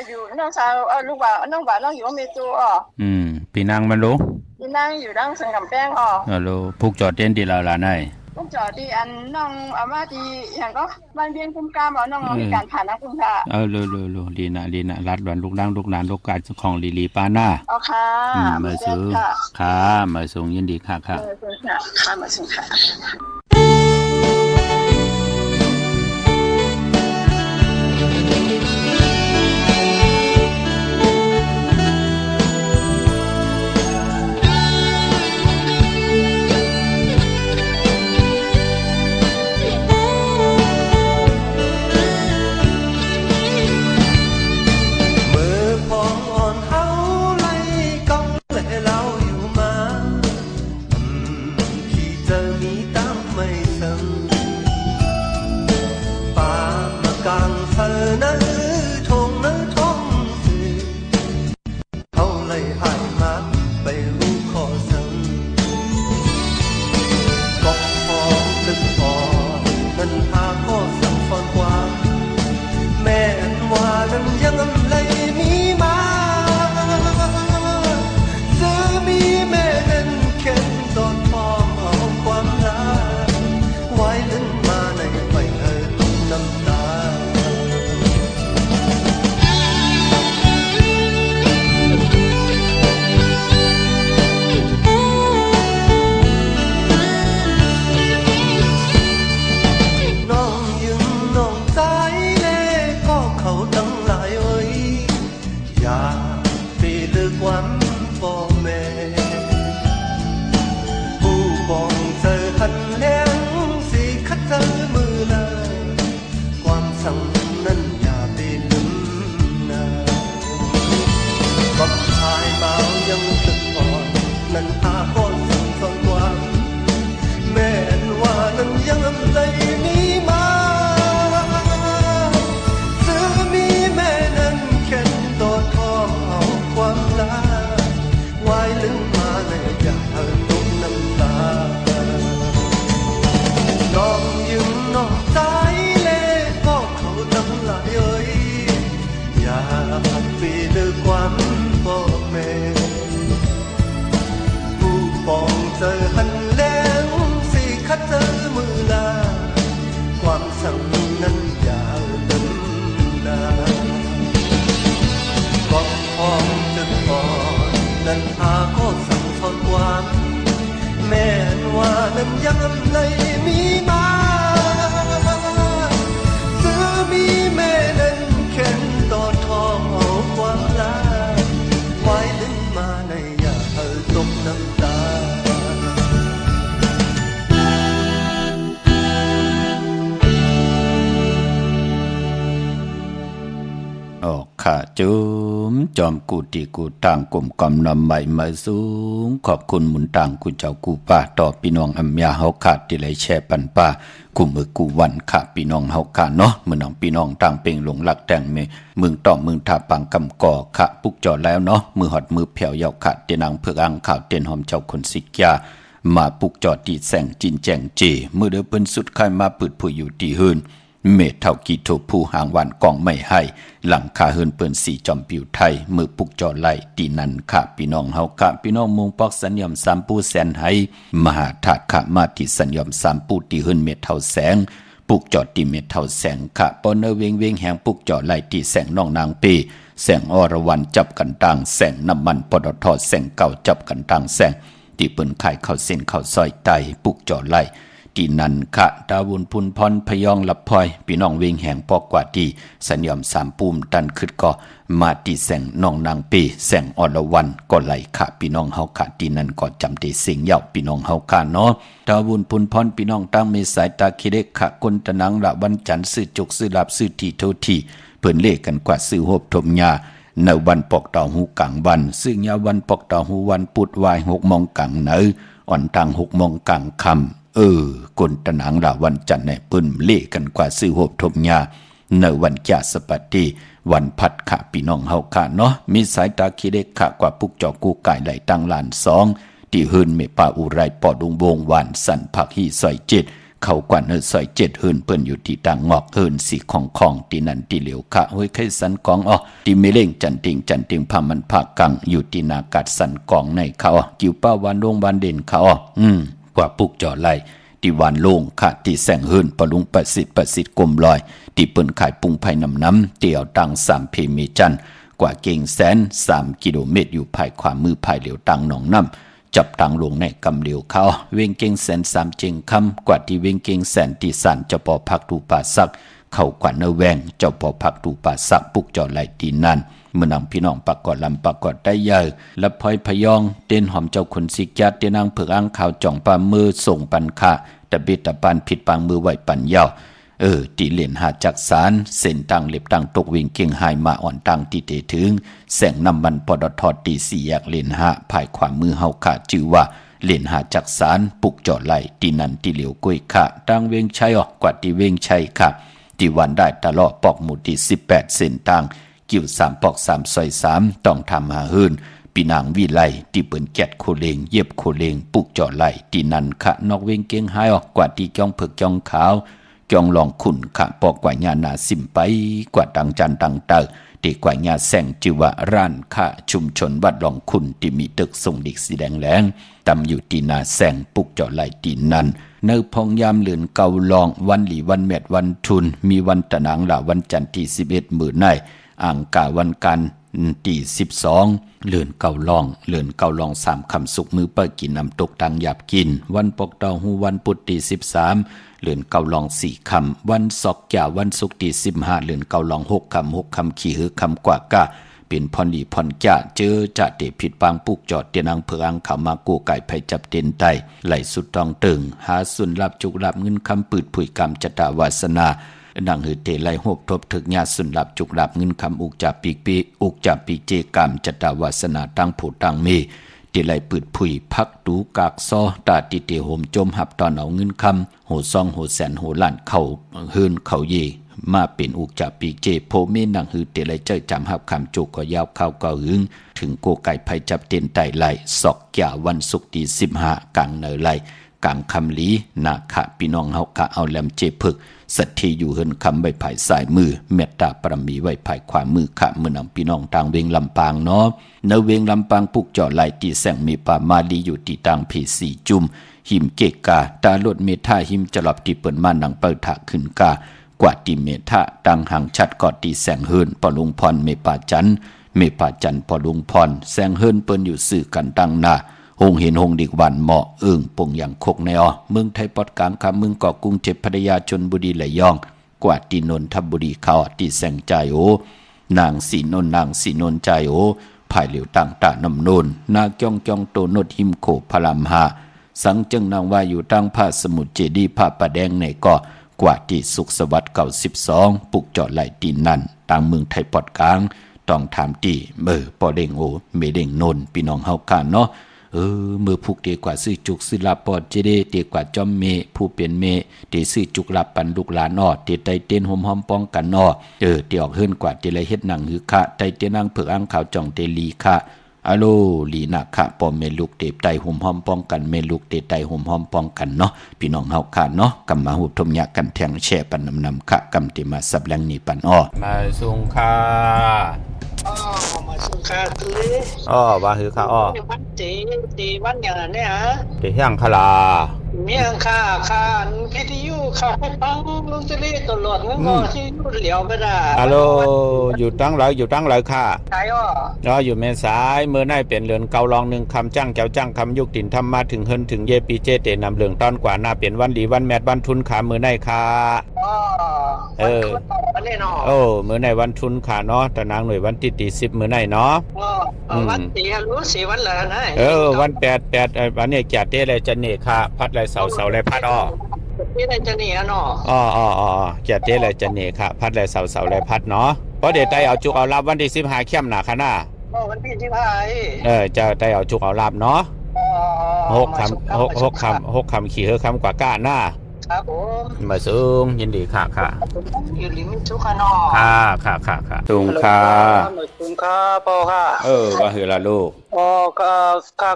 อยู่น้องสาวลูกบ่าวน้องบ่าวน้องอยู่อเมริกาปีนางมันรู้ปีนางอยู่ดังสังกำแป้งรู้ผูกจอดเต้นที่ลาไหนผูกจอดที่อันน้องมาที่อย่างก็บ้านเวียนคุ้มกล้ามน้องมีการผ่านนักคุ้มค่ะรู้ดีนะรัดหลวนลูกดังลูกนานลูกการของลีป้าหน้าค่ะมาสูงค่ะมาส่งยินดีค่ะค่ะมาส่งค่ะข้าจุมจอมกูตีกูต่างกลมกำนำใหม่มาสูงขอบคุณหมุนต่างกูเจ้ากูป้าต่อพี่น้องอัมยาเฮาขาดที่ไหลแช่ปันป้ากูมือกูวันข้าพี่น้องเฮาขาเนาะมือน้องพี่น้องต่างเป่งหลงหลักแต่งเมมึงต้องมึงทาปังกำก่อข้าปุกจอแล้วเนาะมือหอดมือแผ่วยาวขาดเตนางเผือกอังข่าวเตียนหอมเจ้าคนสิกยามาปุกจอตีแสงจินแจงเจมือเดือเปิ้นสุดใครมาปืดผู้อยู่ตีหืนเมฆเท่ากีโทผู้หางวันกองไม่ให้หลังคาเฮินเปิ้นสีจอมปิวไทยมือปุกจอไหลตีนันข้าพี่น้องเฮาข้าพี่น้องมุงปอกสัญญอมสามปูแสนให้มหาธาตุข้ามาที่สัญญอมสามปูตีเฮินเมฆเท่าแสงปุกจอตีเมฆเท่าแสงข้าปอนเนเวงเวงแหงปุกจอไหลตีแสงน้องนางปีแสงอรวรรณจับกันต่างแสงน้ำมันปตทแสงเก่าจับกันต่างแสงที่เปิ้นขายข้าวเส้นข้าวซอยไตปุกจอไหลตีนันขะดาวุนพุนพรพยองลับพลอยพี่น้องเวงแห่งปอกกว่าดีสัญญอมสามปุ่มตันขึ้นก็มาตีแสงน้องนางปีแสงอรวรรณก็ไหลขะพี่น้องเฮาขะตีนันก็จำได้เสียงยาวพี่น้องเฮาขะเนาะดาวุนพุนพรพี่น้องตั้งเมสายตาคิเดกขะคนตะนังละวันจันทร์ซื้อจุกซื้อลับซื้อทีโททีเพิ่นเลขกันกว่าซื้อโฮบถมยาในวันปอกเต่าหูกลางวันซึ่งยาวันปอกเต่าหูวันปุดวาย6 โมงกลางเนออ่อนทาง6 โมงกลางค่ำคนตะหนังละวันจันทร์ในปืนเล่กันกว่าซื้อโหบทมยาในวันจาสปฏิวันพัดขะพี่น้องเฮาขะเนาะมีสายตาคิเด็กขะกว่าปุกจอกูไก่ไหลตั้งลาน2ที่หืนเมปาอุไรปอดุงวงหวานสันผักฮีซอยจิต เขากว่าเนื้อซอย7เฮินเปิ้นอยู่ที่ต่างงอกเฮินสีของตีนันตีเหลียวค่ะห้วยไข่สันกองตีเมเล่งจันติงพามันภาคกังอยู่ที่นากาศสันกองในเขากิวป้าวันโรงวันเด่นเขากว่าปุกจ่อไหลที่วันโล่งค่ะที่แสงเฮินปะลุงประสิทธิ์กลมลอยที่เปิ้นขายปุงไผ่น้ำเตี่ยวตัง3เพเมจันกว่าเก่งแสน3กิโลเมตรอยู่ภายขวามือภายเหลียวตังหนองน้ำจับตังลงในกำเหลียวเขาเวงเก่งแสน3เจงคำกว่าที่เวงเก่งแสนที่สันเจ้าปอพักตูป่าสักเข้ากว่าเนแวงเจ้าปอพักตูป่าสักปุกจอไหลตีนั่นเมื่อนำพี่น้องปากกอดลำปากกอดได้เยอะและพลอยพยองเต้นหอมเจ้าคนสิกยัดเต้นนางเผือกอ่างข่าวจ่องปลามือส่งปันค่ะตะเบ็ดตะปานผิดปางมือไหวปันยาวตีเหรียญหาจักสารเส้นตังเล็บตังตกวิ่งเก่งหายมาอ่อนตังตีเตถึงแสงน้ำมันปตทตี4แยกเหรียญหาภายขวามือเฮาขาชื่อว่าเหรียญหาจักสารปุกจอดไหลตีนันตีเหลียวกุ้ยค่ะตังเวงชัยกว่าตีเวงชัยค่ะตีวันได้ตลอดปอกหมู่ที่18เส้นตังกิ่ว3ปอก3ซอย3ต้องทำหาหืนปีนางวิไลตีเปิ้นแกดโคเลงเย็บโคเลงปุกจอดไหลตีนันค่ะนอกเวงเก่งหายกว่าตีจ้องเผือกจ้องขาวจองลองขุนขะปอกกว่าญานาสิมไปกว่าดังจันดังเตอตีกว่าญาแสงจิวะร้านขะชุมชนวัดลองขุนที่มีตึกทรงดิกสีแดงแหลงตำอยู่ตีนาแสงปุกเจาะไหลตีนันเนื้อพองยามเหลือนเกาลองวันหลีวันแมดวันทุนมีวันตะนางหละวันจันทร์ที่11มื้อในอ่างกาวันกันที่12เหลือนเกาลอง3คำสุกมือเปิดกินน้ำตกตังหยาบกินวันปกเตาหูวันพุธที่13เหลือนเกาลอง4คำวันศอกจ่าวันศุกร์ที่15เหลือนเกาลอง6คำขี่หือคำกว่ากะเป็นพรดีพรจ่าเจอจะเตผิดปางปุกจอดเตียนังเผืองเขามากูไก่ไผจับเต็นไตไหลสุดตองตึงหาสุนรับจุกรับเงินคำปืดผุยกรรมจตาวาสนาดังหือเตไหลหบทบถึกญาสุนรับจุกรับเงินคำอุกจับปีเจกรรมจตาวาสนาตั้งผู้ตั้งมีตีไหลปืดผุยพักดูกากซอตาติเตโหมจมหับตอนเอาเงินคำโหซองโหแสนโหล้านเขาฮืนเขาเยมาเป็นอุกจับปีเจโพเมนังหือเตไหลเจ้ยจำหับคำจุกก็ยาวเข้าก็หึงถึงโกไก่ไผจับเต็นไตไหลศอกแก่วันศุกร์ที่15กลางเนไหลกลางคำลีนาขะพี่น้องเฮาคะเอาแลมเจพึกสัตทีอยู่เฮินคำใบไผ่สายมือเมตตาปรมีไว้ภายขวามือขะมือนำพี่น้องทางเวงลำปางเนาะในเวงลำปางปุกเจาะไหลตีแสงมีป่ามาลีอยู่ที่ตังผี4จุ่มหิมเกกาตาลดเมธาหิมจลอบที่เปิ้นมานังเปิดถะขึ้นกากว่าตีเมธาดังห่างชัดกอดตีแสงเฮินปอลุงพรเมป่าจันปอลุงพรแสงเฮินเปิ้นอยู่สื่อกันตั้งหน้าหงเห็นหงดิกวันเหมาะปงอย่างคกในเมืองไทยปอดกลางคำเมืองเกาะกรุงเทพพัทยาชลบุรีไหลยองกว่าตีนนทบุรีเขาตีแสงใจนางสีนนใจภายเหลียวต่างตานำนนนาจ้องโตนดหิมโขพลามหาสังจึงนางว่าอยู่ตั้งพระสมุทรเจดีย์พระประแดงในเกาะกว่าที่สุขสวัสดิ์92ปุกจอดไหลตีนั่นต่างเมืองไทยปอดกลางต้องถามตีปอเด้งเมเด้งนนพี่น้องเฮากันเนาะมือผูกเดียกว่าซื้อจุกซื้อลาปอดเจเดเดียกว่าจอมเมผู้เป็นเมเดซื้อจุกลาปันลูกหลานเดไตเต้นหอมป้องกันเตียออกเฮิรนกว่าเดไลเฮ็ดหนังหือคะไตเต้นนางเผือกอ่างขาวจ่องเตลีคะอะโลลีนะคะปอเมลูกเตไตหอมป้องกันเมลูกเตไตหอมป้องกันเนาะพี่น้องเฮาค่ะเนาะกำมาหุบทมยะกันแทงแช่ปันนำคะกำติมาสับแรงนี่ปันมาสุงค่ามาสุขาตุลีว่าหือค่ะวันตีวันอย่างนั้นเนี่ยเที่ยงคลาเมียงค่าพิทยุเข้าไปฟังลุงจะเล่ตลอดงั้นก็ที่ยุ่นเหลียวไม่ได้ฮัลโหลอยู่ตั้งเลยค่ะใช่อยู่เมษายเมื่อไหร่เป็นเรือนเกาลอง1คำจ้างเจ้าจ้างคำยุกตินทำมาถึงเฮินถึงเยปีเจเตนำเหลืองตอนกว่าหน้าเป็นวันดีวันแมดวันทุนขาเมื่อไหร่ค่ะมื้อไหนวันทุนค่ะเนาะแต่นางหน่วยวันที่10มื้อไหนเนาะวันตีรู้สิวันละนะวัน8วันนี้จัดเด้เลยจะเนค่ะพัดไรเสาไรพัดนี่ไรจะเนเนาะจัดเด้เลยจะเนค่ะพัดไรเสาไรพัดเนาะเพราะเดี๋ยวไตเอาจุกเอาลาบวันที่15เข้มหนาค่ะน่ะวันที่15จะไตเอาจุกเอาลาบเนาะ6คำขี่เฮือคำกว่าก้าหน้า ครับผม มาสูงยินดีค่ะค่ะ อยู่ลิมิทุกคนอ ค่ะสูงค่ะ สูงค่ะพ่อค่ะ ว่าคือละลูก อ๋อก็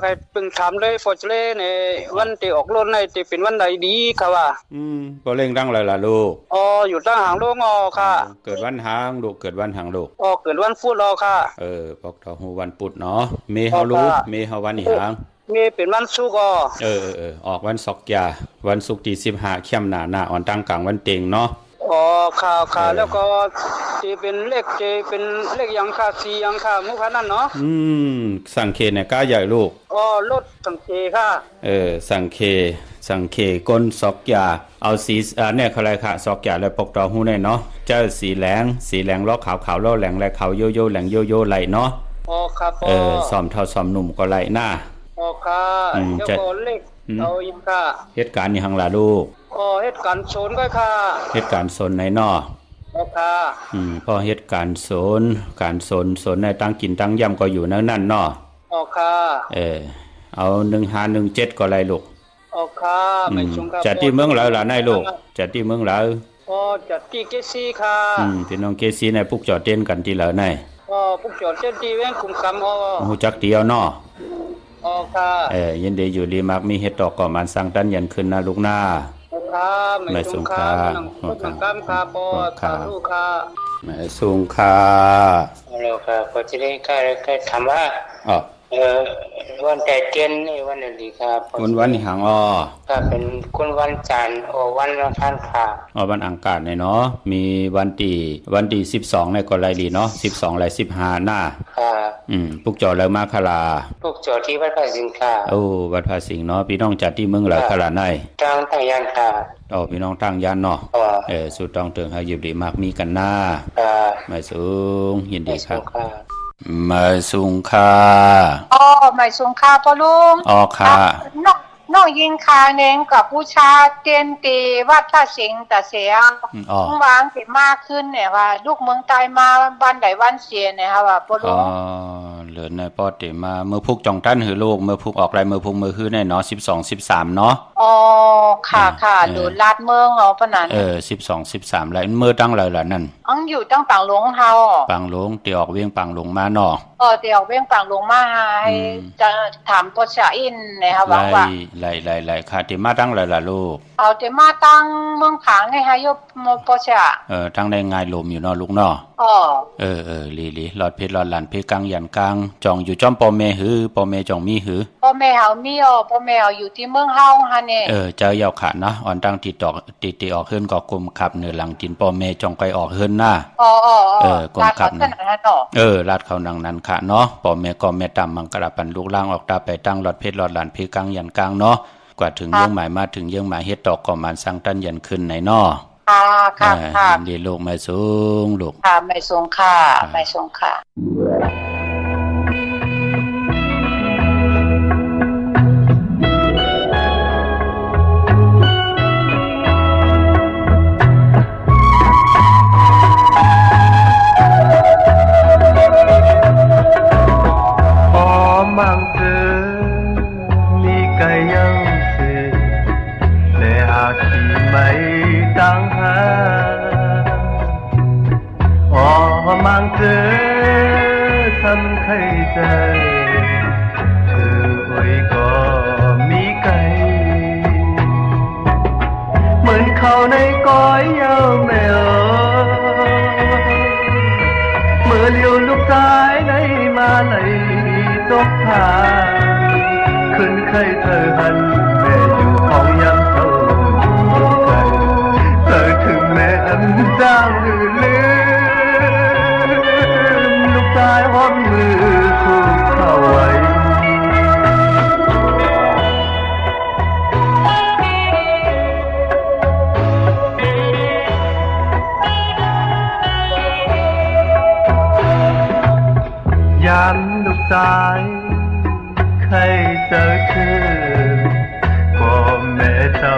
ใครเพิ่งถามเลยฟอร์จูเล่ในวันที่ออกรถในที่เป็นวันใดดีค่ะว่าบ่เร่งดังเลยล่ะลูกอ๋ออยู่ตั้งหางโลงอ๋อค่ะเกิดวันหางลูกเกิดวันหางลูกอ๋อเกิดวันพุธอ๋อค่ะปอกทอหูวันพุธเนาะเมเฮารู้เมเฮาวันอีหางมีเป็นวันศุกร์อ๋อออกวันศกยาวันศุกร์ที่15ค่ำหน้าอ่อนตั้งกลางวันเต็งเนาะอ๋อค่ะแล้วก็ที่เป็นเลขเป็นเลขยังค่ะ4ยังค่ะมุขนั่นเนาะสังเคเนี่ยก้าใหญ่ลูกอ๋อรถสังเคค่ะสังเคก้นศกยาเอาสีเนี่ยเขาอะไรค่ะศกยาแล้วปกตอหูเนี่ยเนาะเจ้าสีแหลงล้อขาวล้อแหลงและเขาโยแหลงโยไหลเนาะอ๋อครับซ้อมเท่าซ้อมหนุ่มก็ไหลหน้าอ๋อค่ะแล้วก็เลขเอาอีกค่ะเหตุการณ์นี่หังล่ะลูกเหตุการณ์โซนก็ค่ะเหตุการณ์โซนไหนเนาะค่ะพอเหตุการณ์โซนในตั้งกินตั้งย่ำก็อยู่นั่นเนาะค่ะเอา1517ก็ไรลูกค่ะไม่ชงครับจัดที่เมืองแล้วล่ะนายลูกจัดที่เมืองแล้วจัดที่เกซีค่ะพี่น้องเกซีในปุกจอดเต้นกันที่แล้วนายปุกจอดเต้นที่เว้งคุมคำฮู้จักเดียวเนาะค่ะยินดีอยู่ลีมักมีเฮ็ดดอกก่อมันสร้างตันยันขึ้นนะลูกหน้าไม่สูงค่าลูกค่ะไม่สูงค่าฮัลโหลค่ะพอจะได้ก็ถามว่าวันแต่เจนนี่วันอะไรครับวันหางก็เป็นคุณวันจันทร์วันอังคารค่ะวันอังคารเนาะมีวันที่12ในก็ไรดีเนาะ12และ15หน้าค่ะปุกจอแล้วมาคลาปุกจอที่วัดพระสิงห์ค่ะวัดพระสิงห์เนาะพี่น้องจัดที่เมืองหลายคลาในตั้งยานค่ะพี่น้องตั้งยานเนาะสุดต้องเติงให้ยิบดีมากมีกันหน้าไม่สูงยินดีครับไม่สูงค่าไม่สูงค่าพ่อลุงค่ะน้องยิงคาเน้งกับผู้ชาเตียนตีวัดท่าสิงห์แต่เสียวางเก็บมากขึ้นเนี่ยว่าลูกเมืองตายมาวันใดวันเสียเนี่ยค่ะว่าพ่อลุงเหลือในปอดเตมาเมื่อพุกจองตั้นหือลูกเมื่อพุกออกไรเมื่อพุกมือคือในเนาะ12-13เนาะค่ะหรือลาดเมืองปะนั้น12-13ไรเมื่อตั้งไรล่ะนั่นอยู่ตั้งปังหลวงเฮาปังหลวงเตียออกเวียงปังหลวงมาเนาะเตียออกเวียงปังหลวงมาให้จะถามปชาอินนะคะว่าไล่ค่ะติมาตั้งไรล่ะลูกติมาตั้งเมืองผางให้ให้ยบปชาตั้งได้ง่ายลมอยู่เนาะลูกเนาะลีหลอดเพชรหลอดหลานเพชรกลางยันกลางจองอยู่จอมปอเมหือปอเมจองมีหือปอเมเฮามีปอเมเฮาอยู่ที่เมืองเฮาฮะเนี่ยเจ้าเยาขาดนะอ่อนตั้งติดออกขึ้นก็กลมขับเหนือหลังกินปอเมจองไปออกขึ้นหน้ากลมขับนะลาดเขานังนั้นค่ะเนาะปอเมก็เมตามมังกรปันลูกล่างออกตาไปตั้งหลอดเพชรหลอดหลานเพชรกลางยันกลางเนาะกว่าถึงเยื่อหมายมาถึงเยื่อหมายเฮ็ดตอกก็มันสร้างตั้นยันขึ้นในเนาะค่ะดีลูกไม่สูงลูกไม่สูงค่ะไม่สูงค่ะmang từ mi cây yêu gì để hạ chỉ mấy tăng ha mang từ sân khay trời từ ôi có mi cây mình khâu này có yêu mèo mưa liều lúc trái này mà nàyตกผาขึ้นเคยเธอหันแม่อยู่ของยามเศร้าใจเธอถึงแม่อันจางลืมลูกชายหอมมือถูกเข้าไว้ยามลูกชายใครเจอชื่อพ่อแม่เจ้า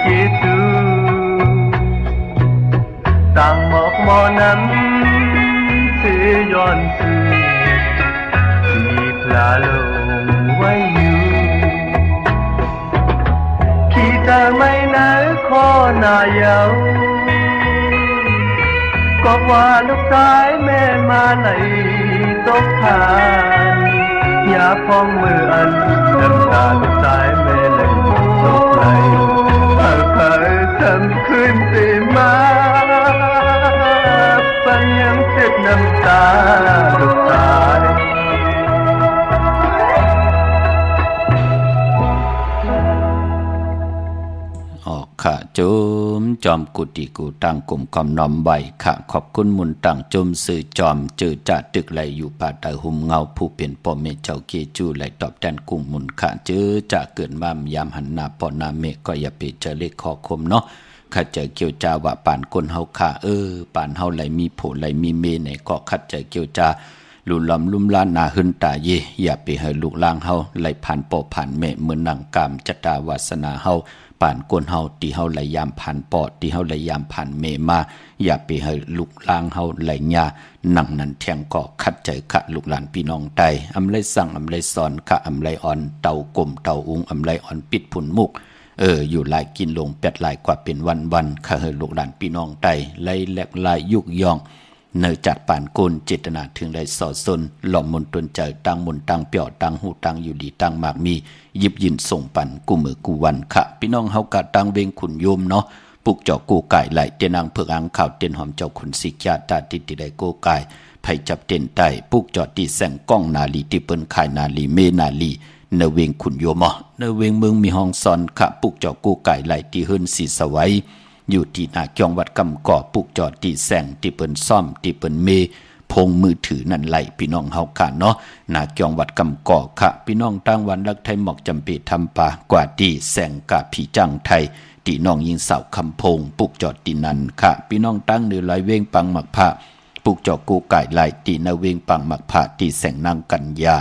คิดดูต่างหมอกหมอนั้นเสียย้อนสื่อที่พลาลงไว้อยู่ขี้เธอไม่ นะขอหน้าเยาก็ว่าลูกชายแม่มาไหลตกทานอย่าพ้องมืออันน้ำตาลูกชายแม่ไหลตกไหลเผยทำคืนสิมาปัญญังเช็ดน้ำตาลูกชายข้าจมจอมกุฏิกูตั้งกลุ่มกอมน้อมใบข้าขอบคุณมุนตั้งจมสื่อจอมเจอจ่าตึกไหลอยู่ป่าตาหุมเงาผู้เป็นพ่อเมเจ้าเกจูไหลตอบแทนกุ้งมุนข้าเจอจ่าเกิดมายามหันหน้าปอนาเมก็อย่าไปเจอเล็กคอคมเนาะข้าเจอเกี่ยวจาว่าป่านคนเฮาข้าป่านเฮาไหลมีโผไหลมีเมไหนก็คัดเจอเกี่ยวจาลุลำลุ่มล้านนาหึนตาเยอย่าไปให้ลูกล่างเฮาไหลผ่านปอผ่านเมเหมือนนางกามจตาวาสนาเฮาป่านกวนเฮาที่เฮาไหลยามผ่านปอดที่เฮาไหลยามผ่านเมมาอย่าไปให้ลูกล่างเฮาไหลญานั่งนั้นแทงก็คัดใจขะลูกหลานพี่น้องใต้อำไลสั่งอำไลสอนขะอำไลอ่อนเต่ากลมเต่าอุงอำไลอ่อนปิดผุนมุกอยู่หลายกินลงแปดหลายกว่าเป็นวันๆข้าเฮลูกหลานพี่น้องใต้ไหลแหลกลายยุกย่องเนอจัดป่านโกนเจตนาถึงได้สอดสนหล่อมมนตนใจตั้งมนตั้งเปี่ยวตั้งหูตั้งอยู่ดีตั้งมากมียิบยินส่งปันกูมือกูวันค่ะพี่น้องเฮากะตั้งเวงขุนโยมเนาะปุกเจาะกูไก่ไหลเตนางเผือกอังข่าวเตนหอมเจ้าขุนสิกยาตาติติได้กูไก่ไผจับเตนไตปุกเจาะตีแสงก้องนาลีที่เปิ้นขายนาลีเมนาลีเนเวงขุนโยมเนเวงเมืองมีห้องซอนค่ะปุกเจาะกูไก่ไหลที่เฮิรนสีสวัยอยู่ที่นาเกียงวัดกำก่อปุกจอดตีแสงที่เปิ้นซ่อมที่เปิ้นเมพงมือถือนั่นไหลพี่น้องเฮาค่ะเนาะนาเกียงวัดกำก่อค่ะพี่น้องตั้งวันรักไทยหมอกจำปีทำป่ากว่าที่แสงกะผีจังไทยที่น้องยิงสาวคำพงปุกจอดตีนันค่ะพี่น้องตั้งเนือลอยเว้งปังหมักผ้าปุกจอกูไก่ไหลตีนาเวงปังหมักผ้าที่แสงนางกันยา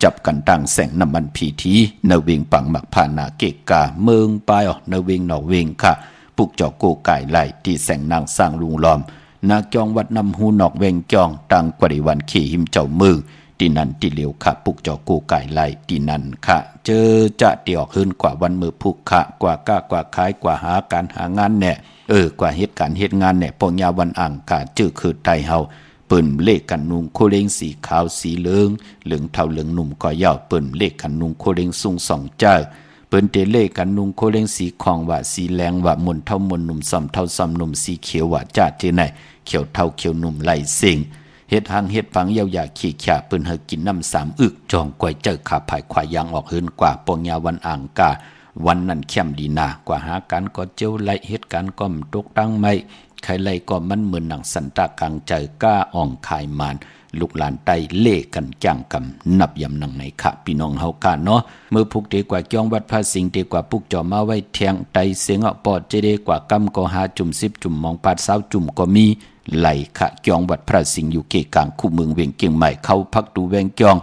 จับกันตั้งแสงน้ำมันผีทีนาเวงปังหมักผ้านาเกกาเมืองปายนาเวงหนอเวงค่ะปุกเจาะโกไก่ไหลที่แสงนางสร้างลุงล้อมนาจองวัดนำหูนอกเวงจองตังกว่าวันขี่หิมเจ้ามือที่นั่นที่เหลียวค่ะปุกเจาะโกไก่ไหลที่นั่นค่ะเจอจะเตี่ยวขึ้นกว่าวันมือพุกค่ะกว่าก้ากว่าขายกว่าหาการหางานเนี่ยกว่าเหตุการณ์เหตุงานเนี่ยปองยาวันอ่างกาจื้อคือไทยเฮาเปิ่นเลขกันนุงโคเลงสีขาวสีเหลืองเทาเหลืองหนุ่มก็ยาวเปิ่นเลขกันนุงโคเลงสูง2เจ้าเปิ้นเตเล่กันนุงโคเลงสีของว่าสีแรงว่ามนเท่ามนหนุ่มซ้ำเท่าซ้ำหนุ่มสีเขียวว่าจ้าเจไหนเขียวเท่าเขียวหนุ่มไหลเสิงเฮ็ดหางเฮ็ดฝังยาวยาขี้ขยาเปิ้นเฮากินน้ำ3อึกจองกวยเจอขาภายขวายางออกเฮินกว่าปองยาวันอ่างกาวันนั้นเข้มดีนากว่าหากันก็เจียวไหลเฮ็ดกันก็มตกตั้งไม่ใครไหลก็มันเหมือนหนังสันตะกลางใจก้าอ่องคายมานลูกหลานไตเล่กันจ้างกำนับยำนังในขะพี่น้องเฮากันเนาะเมื่อพุกเดกว่าจ้องวัดพระสิงห์เดกว่าปุกจอมาไว้แทงไตเสียงปอดเจเดกว่ากำก็หาจุ่ม10จุ่มมองปาด20จุ่มก็มีไหลขะจ้องวัดพระสิงห์อยู่เกกลางคู่เมืองเวียงเกียงใหม่เข้าพักดูแวงจ้อง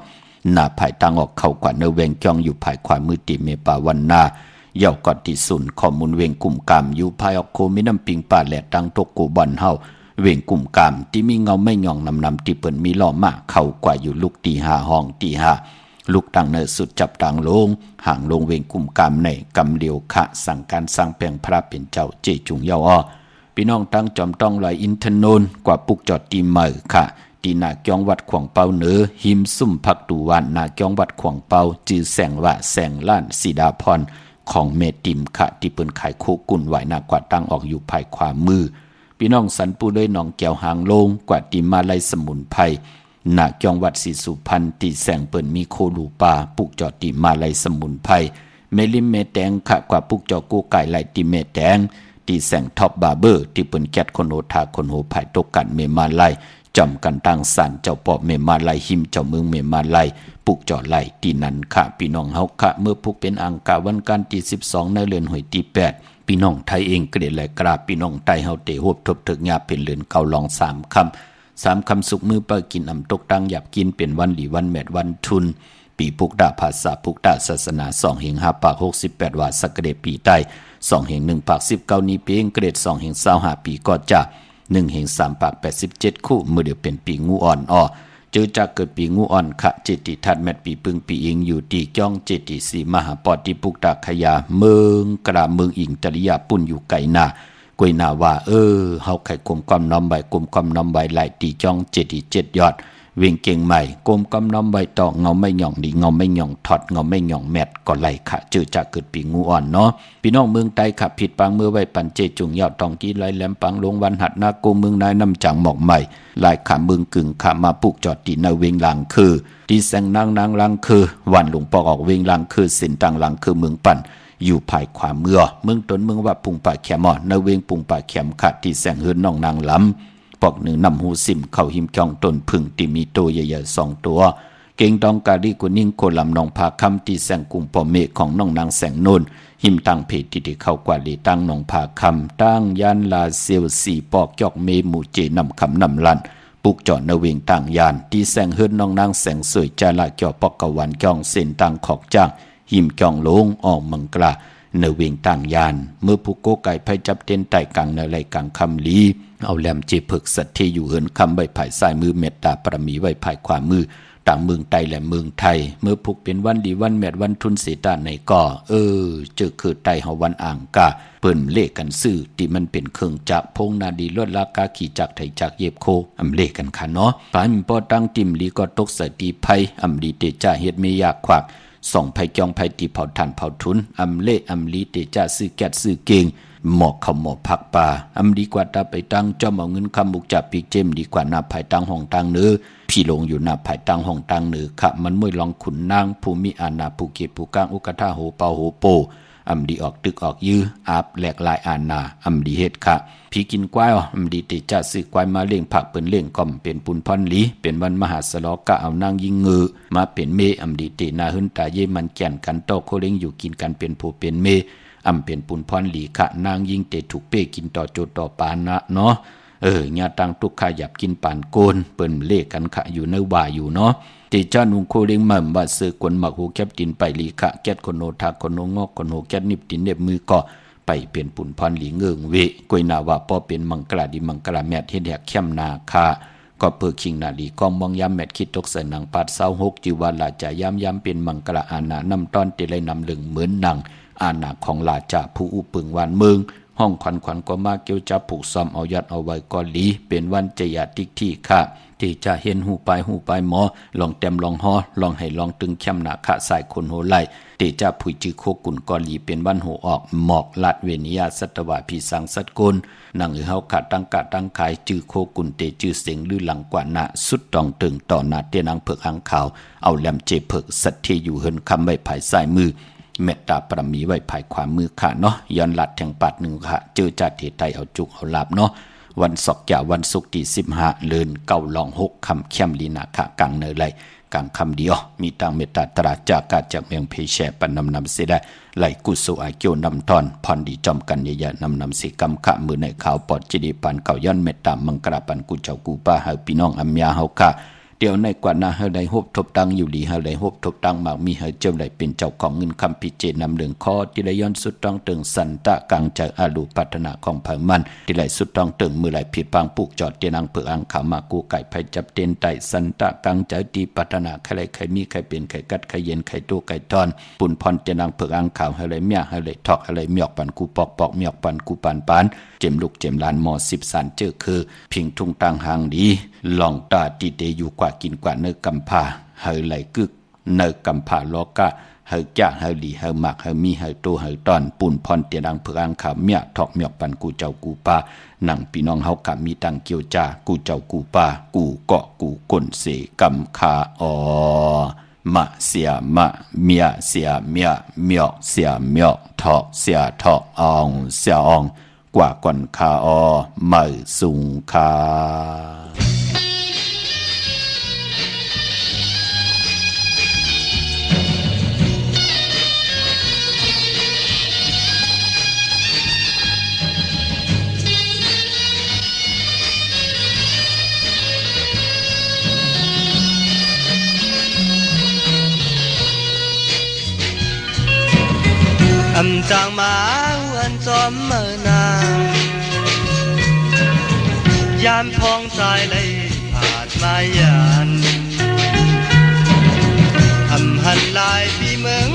หน้าภายทางออกเข้ากว่าเนแวงจ้องอยู่ภายขวามือติเมปาวันนาเย่ากอดที่สุนข้อมูลเวียงกลุ่มกามอยู่ภายออกโคมีน้ำปิงป่าแหลตังตกกูบอนเฮาเวียงกลุ่มกามที่มีเงาไม่ย่องนำที่เปิ้นมีล้อมาเข้ากว่าอยู่ลูกตี5ห้องตี5ลูกตังเนอสุดจับตังลงห่างลงเวียงกลุ่มกามในกำเลียวขะสั่งการสร้างแปลงพระเป็นเจ้าเจจุงเยาอ้อพี่น้องตั้งจอมต้องลอยอินทนนกว่าปุกจอดตีเมอค่ะตีนาเกียงวัดขวางเปาเหนือหิมซุ่มพักดูวันนาเกียงวัดขวางเปาจือแสงว่าแสงล้านสีดาพรของเมติมค่ะที่เปิ้นขายโคกุ่นไหวนากว่าตั้งออกอยู่ภายขวามือพี่น้องสันปูเลยหนองแก้วหางโลงกว่าติมาไลสมุนไพรณเกียงวัดศรีสุพรรณตีแสงเปิ้นมีโคลูปาปุกจอดติมาไลสมุนไพรเมลิมเมแตงค่ะกว่าปุกจอกูไก่ไหลติเมแตงตีแสงท็อปบาร์เบอร์ที่เปิ้นแกดคนโอทาคนโหภายตกกันเมมาไลจำกันตั้งสันเจ้าปอเมมาไลหิมเจ้าเมืองเมมาไลปุกจอดไหลตีนันค่ะพี่น้องเฮาค่ะเมื่อปุกเป็นอังกาวันการที่12ในเดือนหวยที่8พี่น้องไทยเองเกลียดและกราบพี่น้องไทยเฮาเตะฮบทบถึกยาเป็นเลือนเก่าลอง3คำสุกมือเปิดกินอำตกตั้งหยับกินเป็นวันหลีวันแมดวันทุนปีพุกดาภาษาพุกดาศาสนา2แห่ง5ปาก68ว่าสักเดปีใต้2แห่ง1ปาก19นี้เพียงเกรด2แห่ง25ปีก็จะ1แห่ง3ปาก87คู่มือเดียวเป็นปีงูอ่อนอ้อ เจอจากเกิดปีงูอ่อนขะเจติทัดแมตปีปึงปีอิงอยู่ตีจ้องเจติสีมหาปอติปุกตาขยาเมืองกระเมืองอิงจริยาปุ่นอยู่ไกลนากวยนาว่าเฮาไข่กลมความน้อมใบกลมความน้อมใบไหลตีจ้องเจติเจ็ดยอดเวียงเก่งใหม่กลมกำน้อมใบตอกเงาไม่หย่องดีเงาไม่หย่องถอดเงาไม่หย่องแมดก็ไหลขะเจอจากเกิดปีงูอ่อนเนาะพี่น้องเมืองใต้ขับผิดปังเมื่อไว้ปันเจจุงยาวตองกี้ไหลแหลมปังลงวันหัดนาโกเมืองนายน้ำจังหมอกใหม่ลายขาเมืองกึ่งขามาปุกจอดตีในเวียงหลังคือตีแสงนางหลังคือวันหลวงปอกออกเวียงหลังคือสินตังหลังคือเมืองปั่นอยู่ภายขวาเมืองตนเมืองว่าปุงป่าแขมในเวียงปุงป่าแขมขาดตีแสงเฮือนน้องนางล้ำปอกหนึ่งนำหูสิมเข้าหิมจองต้นพึ่งที่มีตัวใหญ่ๆ2 ตัวเก่งดองกาลีกุนิ่งโคลำนองพาคำที่แสงกุมปอเมฆของน้องนางแสงนูนหิมตังเพจที่เข้ากว่าลีตั้งนองพาคำตั้งยันลาเซียวสีปอกจอกเมหมู่เจนำคำนำลันปุกจอดนเวงต่างยานที่แสงเฮือนน้องนางแสงสวยจาละเกี่ยวปอกกวันจองเส้นตังขอกจ้างหิมจองลงออกมังกลาเนเวงต่างยานเมื่อผู้โกไก่ไพจับเต้นไต่กังในไรกังคำลีเอาแหลมเจเพิกสัตที่อยู่เหินคำใบภายซ้ายมือเมตตาปรมีไว้ภายขวามือต่างเมืองไตและเมืองไทยเมื่อพุกเป็นวันดีวันแมดวันทุนเสตาในก่อเจอคือไตเฮาวันอ่างกาเปิ้นเลขกันซื้อที่มันเป็นเครื่องจักรพงนาดีลวดลากาขี่จักรไทยจักรเย็บโคอำเลขกันค่ะเนาะปานปอตั้งติมลีก็ตกใส่ตีไผอำลีเตจ่าเฮ็ดไม่ยากขวักส่องไผจองไผตีเผาทันเผาทุนอำเลอำลีเตจ่าซื้อแก๊สซื้อเก่งหมอกเขาหมอกพักป่าดีกว่าตาไปตั้งจอมเอาเงินคำบุกจับปีกเจมดีกว่านาภายตั้งห้องตั้งเนื้อพี่ลงอยู่นาภายตั้งห้องตั้งเนื้อขะมันมวยลองขุนนางภูมิอาณาภูเก็ตภูกางอุกท่าโหเปาโหโปดีออกตึกออกยื้ออาบแหลกลายอาณาดีเฮ็ดค่ะพี่กินกวายดีติจ่าซื้อกวายมาเลี้ยงผักเปิ้นเลี้ยงก่อมเป็นปุนพรลีเป็นวันมหาสลอกะเอานางยิงเงือมาเป็นเมดีเตนาหึนตาเยมันแก่นกันโตโคเล้งอยู่กินกันเป็นผู้เป็นเมเป็นปุนพรหลีขะนางยิงเตถูกเป้กินต่อโจต่อปานะเนาะญาตังทุกขยับกินปานโกนเปิ้นเลขกันขะอยู่ในว่าอยู่เนาะติจ้านุงโคเล้งมั่มว่าเสือกวนหมักหูแคบตินไปหลีขะแก๊ดคนโนทาคนโนงอกคนโนแก๊ดนิบตินเน็บมือก็ไปเป็นปุนพรหลีเงิงเวกวยนาว่าป้อเป็นมังกราดิมังกราแมทเฮ็ดแหกเข้มนาคาก็เปิกคิงนาลีกองมองยามแมทคิดตกใส่หนังปัด26จิวาลาจายามเป็นมังกราอาณานำต้อนติเลยนำลึงเหมือนหนังอาณาของลาจาผู้อุปึงวันเมืองห้องขวัญก็มาเกี่ยวจับผูกซ้อมเอายัดเอาไว้กอลีเป็นวันจยาติกที่ค่ะที่จะเห็นหูไปหมอลองเต็มลองฮอลองให้ลองตึงเข้มหนาขะสายคนโหไลที่จะผุยจือโคกุนกอลีเป็นวันหูออกหมอกลัดเวนิยาสัตวะพีสังสัตกุลนั่งเฮาขาดตั้งกะตั้งขายจือโคกุนเตจือเสียงลือหลังกว่านะสุดตองตึงต่อหน้าเตียนังเผือกหางขาวเอาแหลมเจเผือกสัตที่อยู่เหินคำไว้ภายซ้ายมือเมตตาปรมีไว้ภายขวามือค่ะเนาะย้อนหลัดแทงปัดหนึ่งค่ะเจอจัดเหตุไทยเอาจุกเอาลาบเนาะวันศกวันศุกร์ที่15เดือน9ลอง6คำเข้มลีนาค่ะกลางเนยไหลกลางคำเดียวมีตังเมตตาตราจากกาจากเมืองเพแชปนนำเสได้ไหลกุศลอาเกียวนำทอนพรดีจอมกันใหญ่ๆนำสิกรรมขะมือในข่าวปอดจิดีปันเก่าย้อนเมตตามังกราปันกุเจ้ากูป้าเฮาพี่น้องอัมยาเฮาค่ะเดี๋ยวในกว่านาเฮาได้ฮบทบตังอยู่ดีเฮาได้ฮบทบตังมากมีเฮาเจ้าได้เป็นเจ้าของเงินคำพิเจนำเรื่องข้อที่ได้ย้อนสุดต้องตึงสันตะกังจากอาลูพัฒนาของเผ่ามันที่ได้สุดต้องตึงมือไหลผิดปังปลูกจอดเตียนังเผือกอังขามากูไก่ไผจับเตียนไตสันตะกังจากตีพัฒนาใครใครมีใครเป็นใครกัดใครเย็นใครตู้ใครตอนปุ่นพรเตียนังเผือกอังขาวเฮาเลยเมียเฮาเลยทอกเฮาเลยเมียกปันกูปอกเมียกปันกูปานเจมลูกเจมลานหมอ10สันเจอคือพิงทุ่งตังหางดีลองตาติเตอยู่กว่ากินกว่าเนื้อกำพาเฮาไหลกึกเนื้อกำพาโลกะเฮาจ้าเฮาดีเฮามักเฮามีเฮาโตเฮาตอนปุ่นพรเตียดังเผือกอังขาวเมียทอกเมียกปันกูเจ้ากูปานั่งพี่น้องเฮากะมีตังเกียวจ้ากูเจ้ากูปากูเกาะกูก้นเสกำคาอมะเสียมะเมียเสียเมียเมียกเสียเมียกทอกเสียทอกอองเสียอองกว่าก่อนคาอไม่สูงคา chàng má huân xóm mơ nàng Yan phong trái lấy phạt mai yan ลายปีเมือง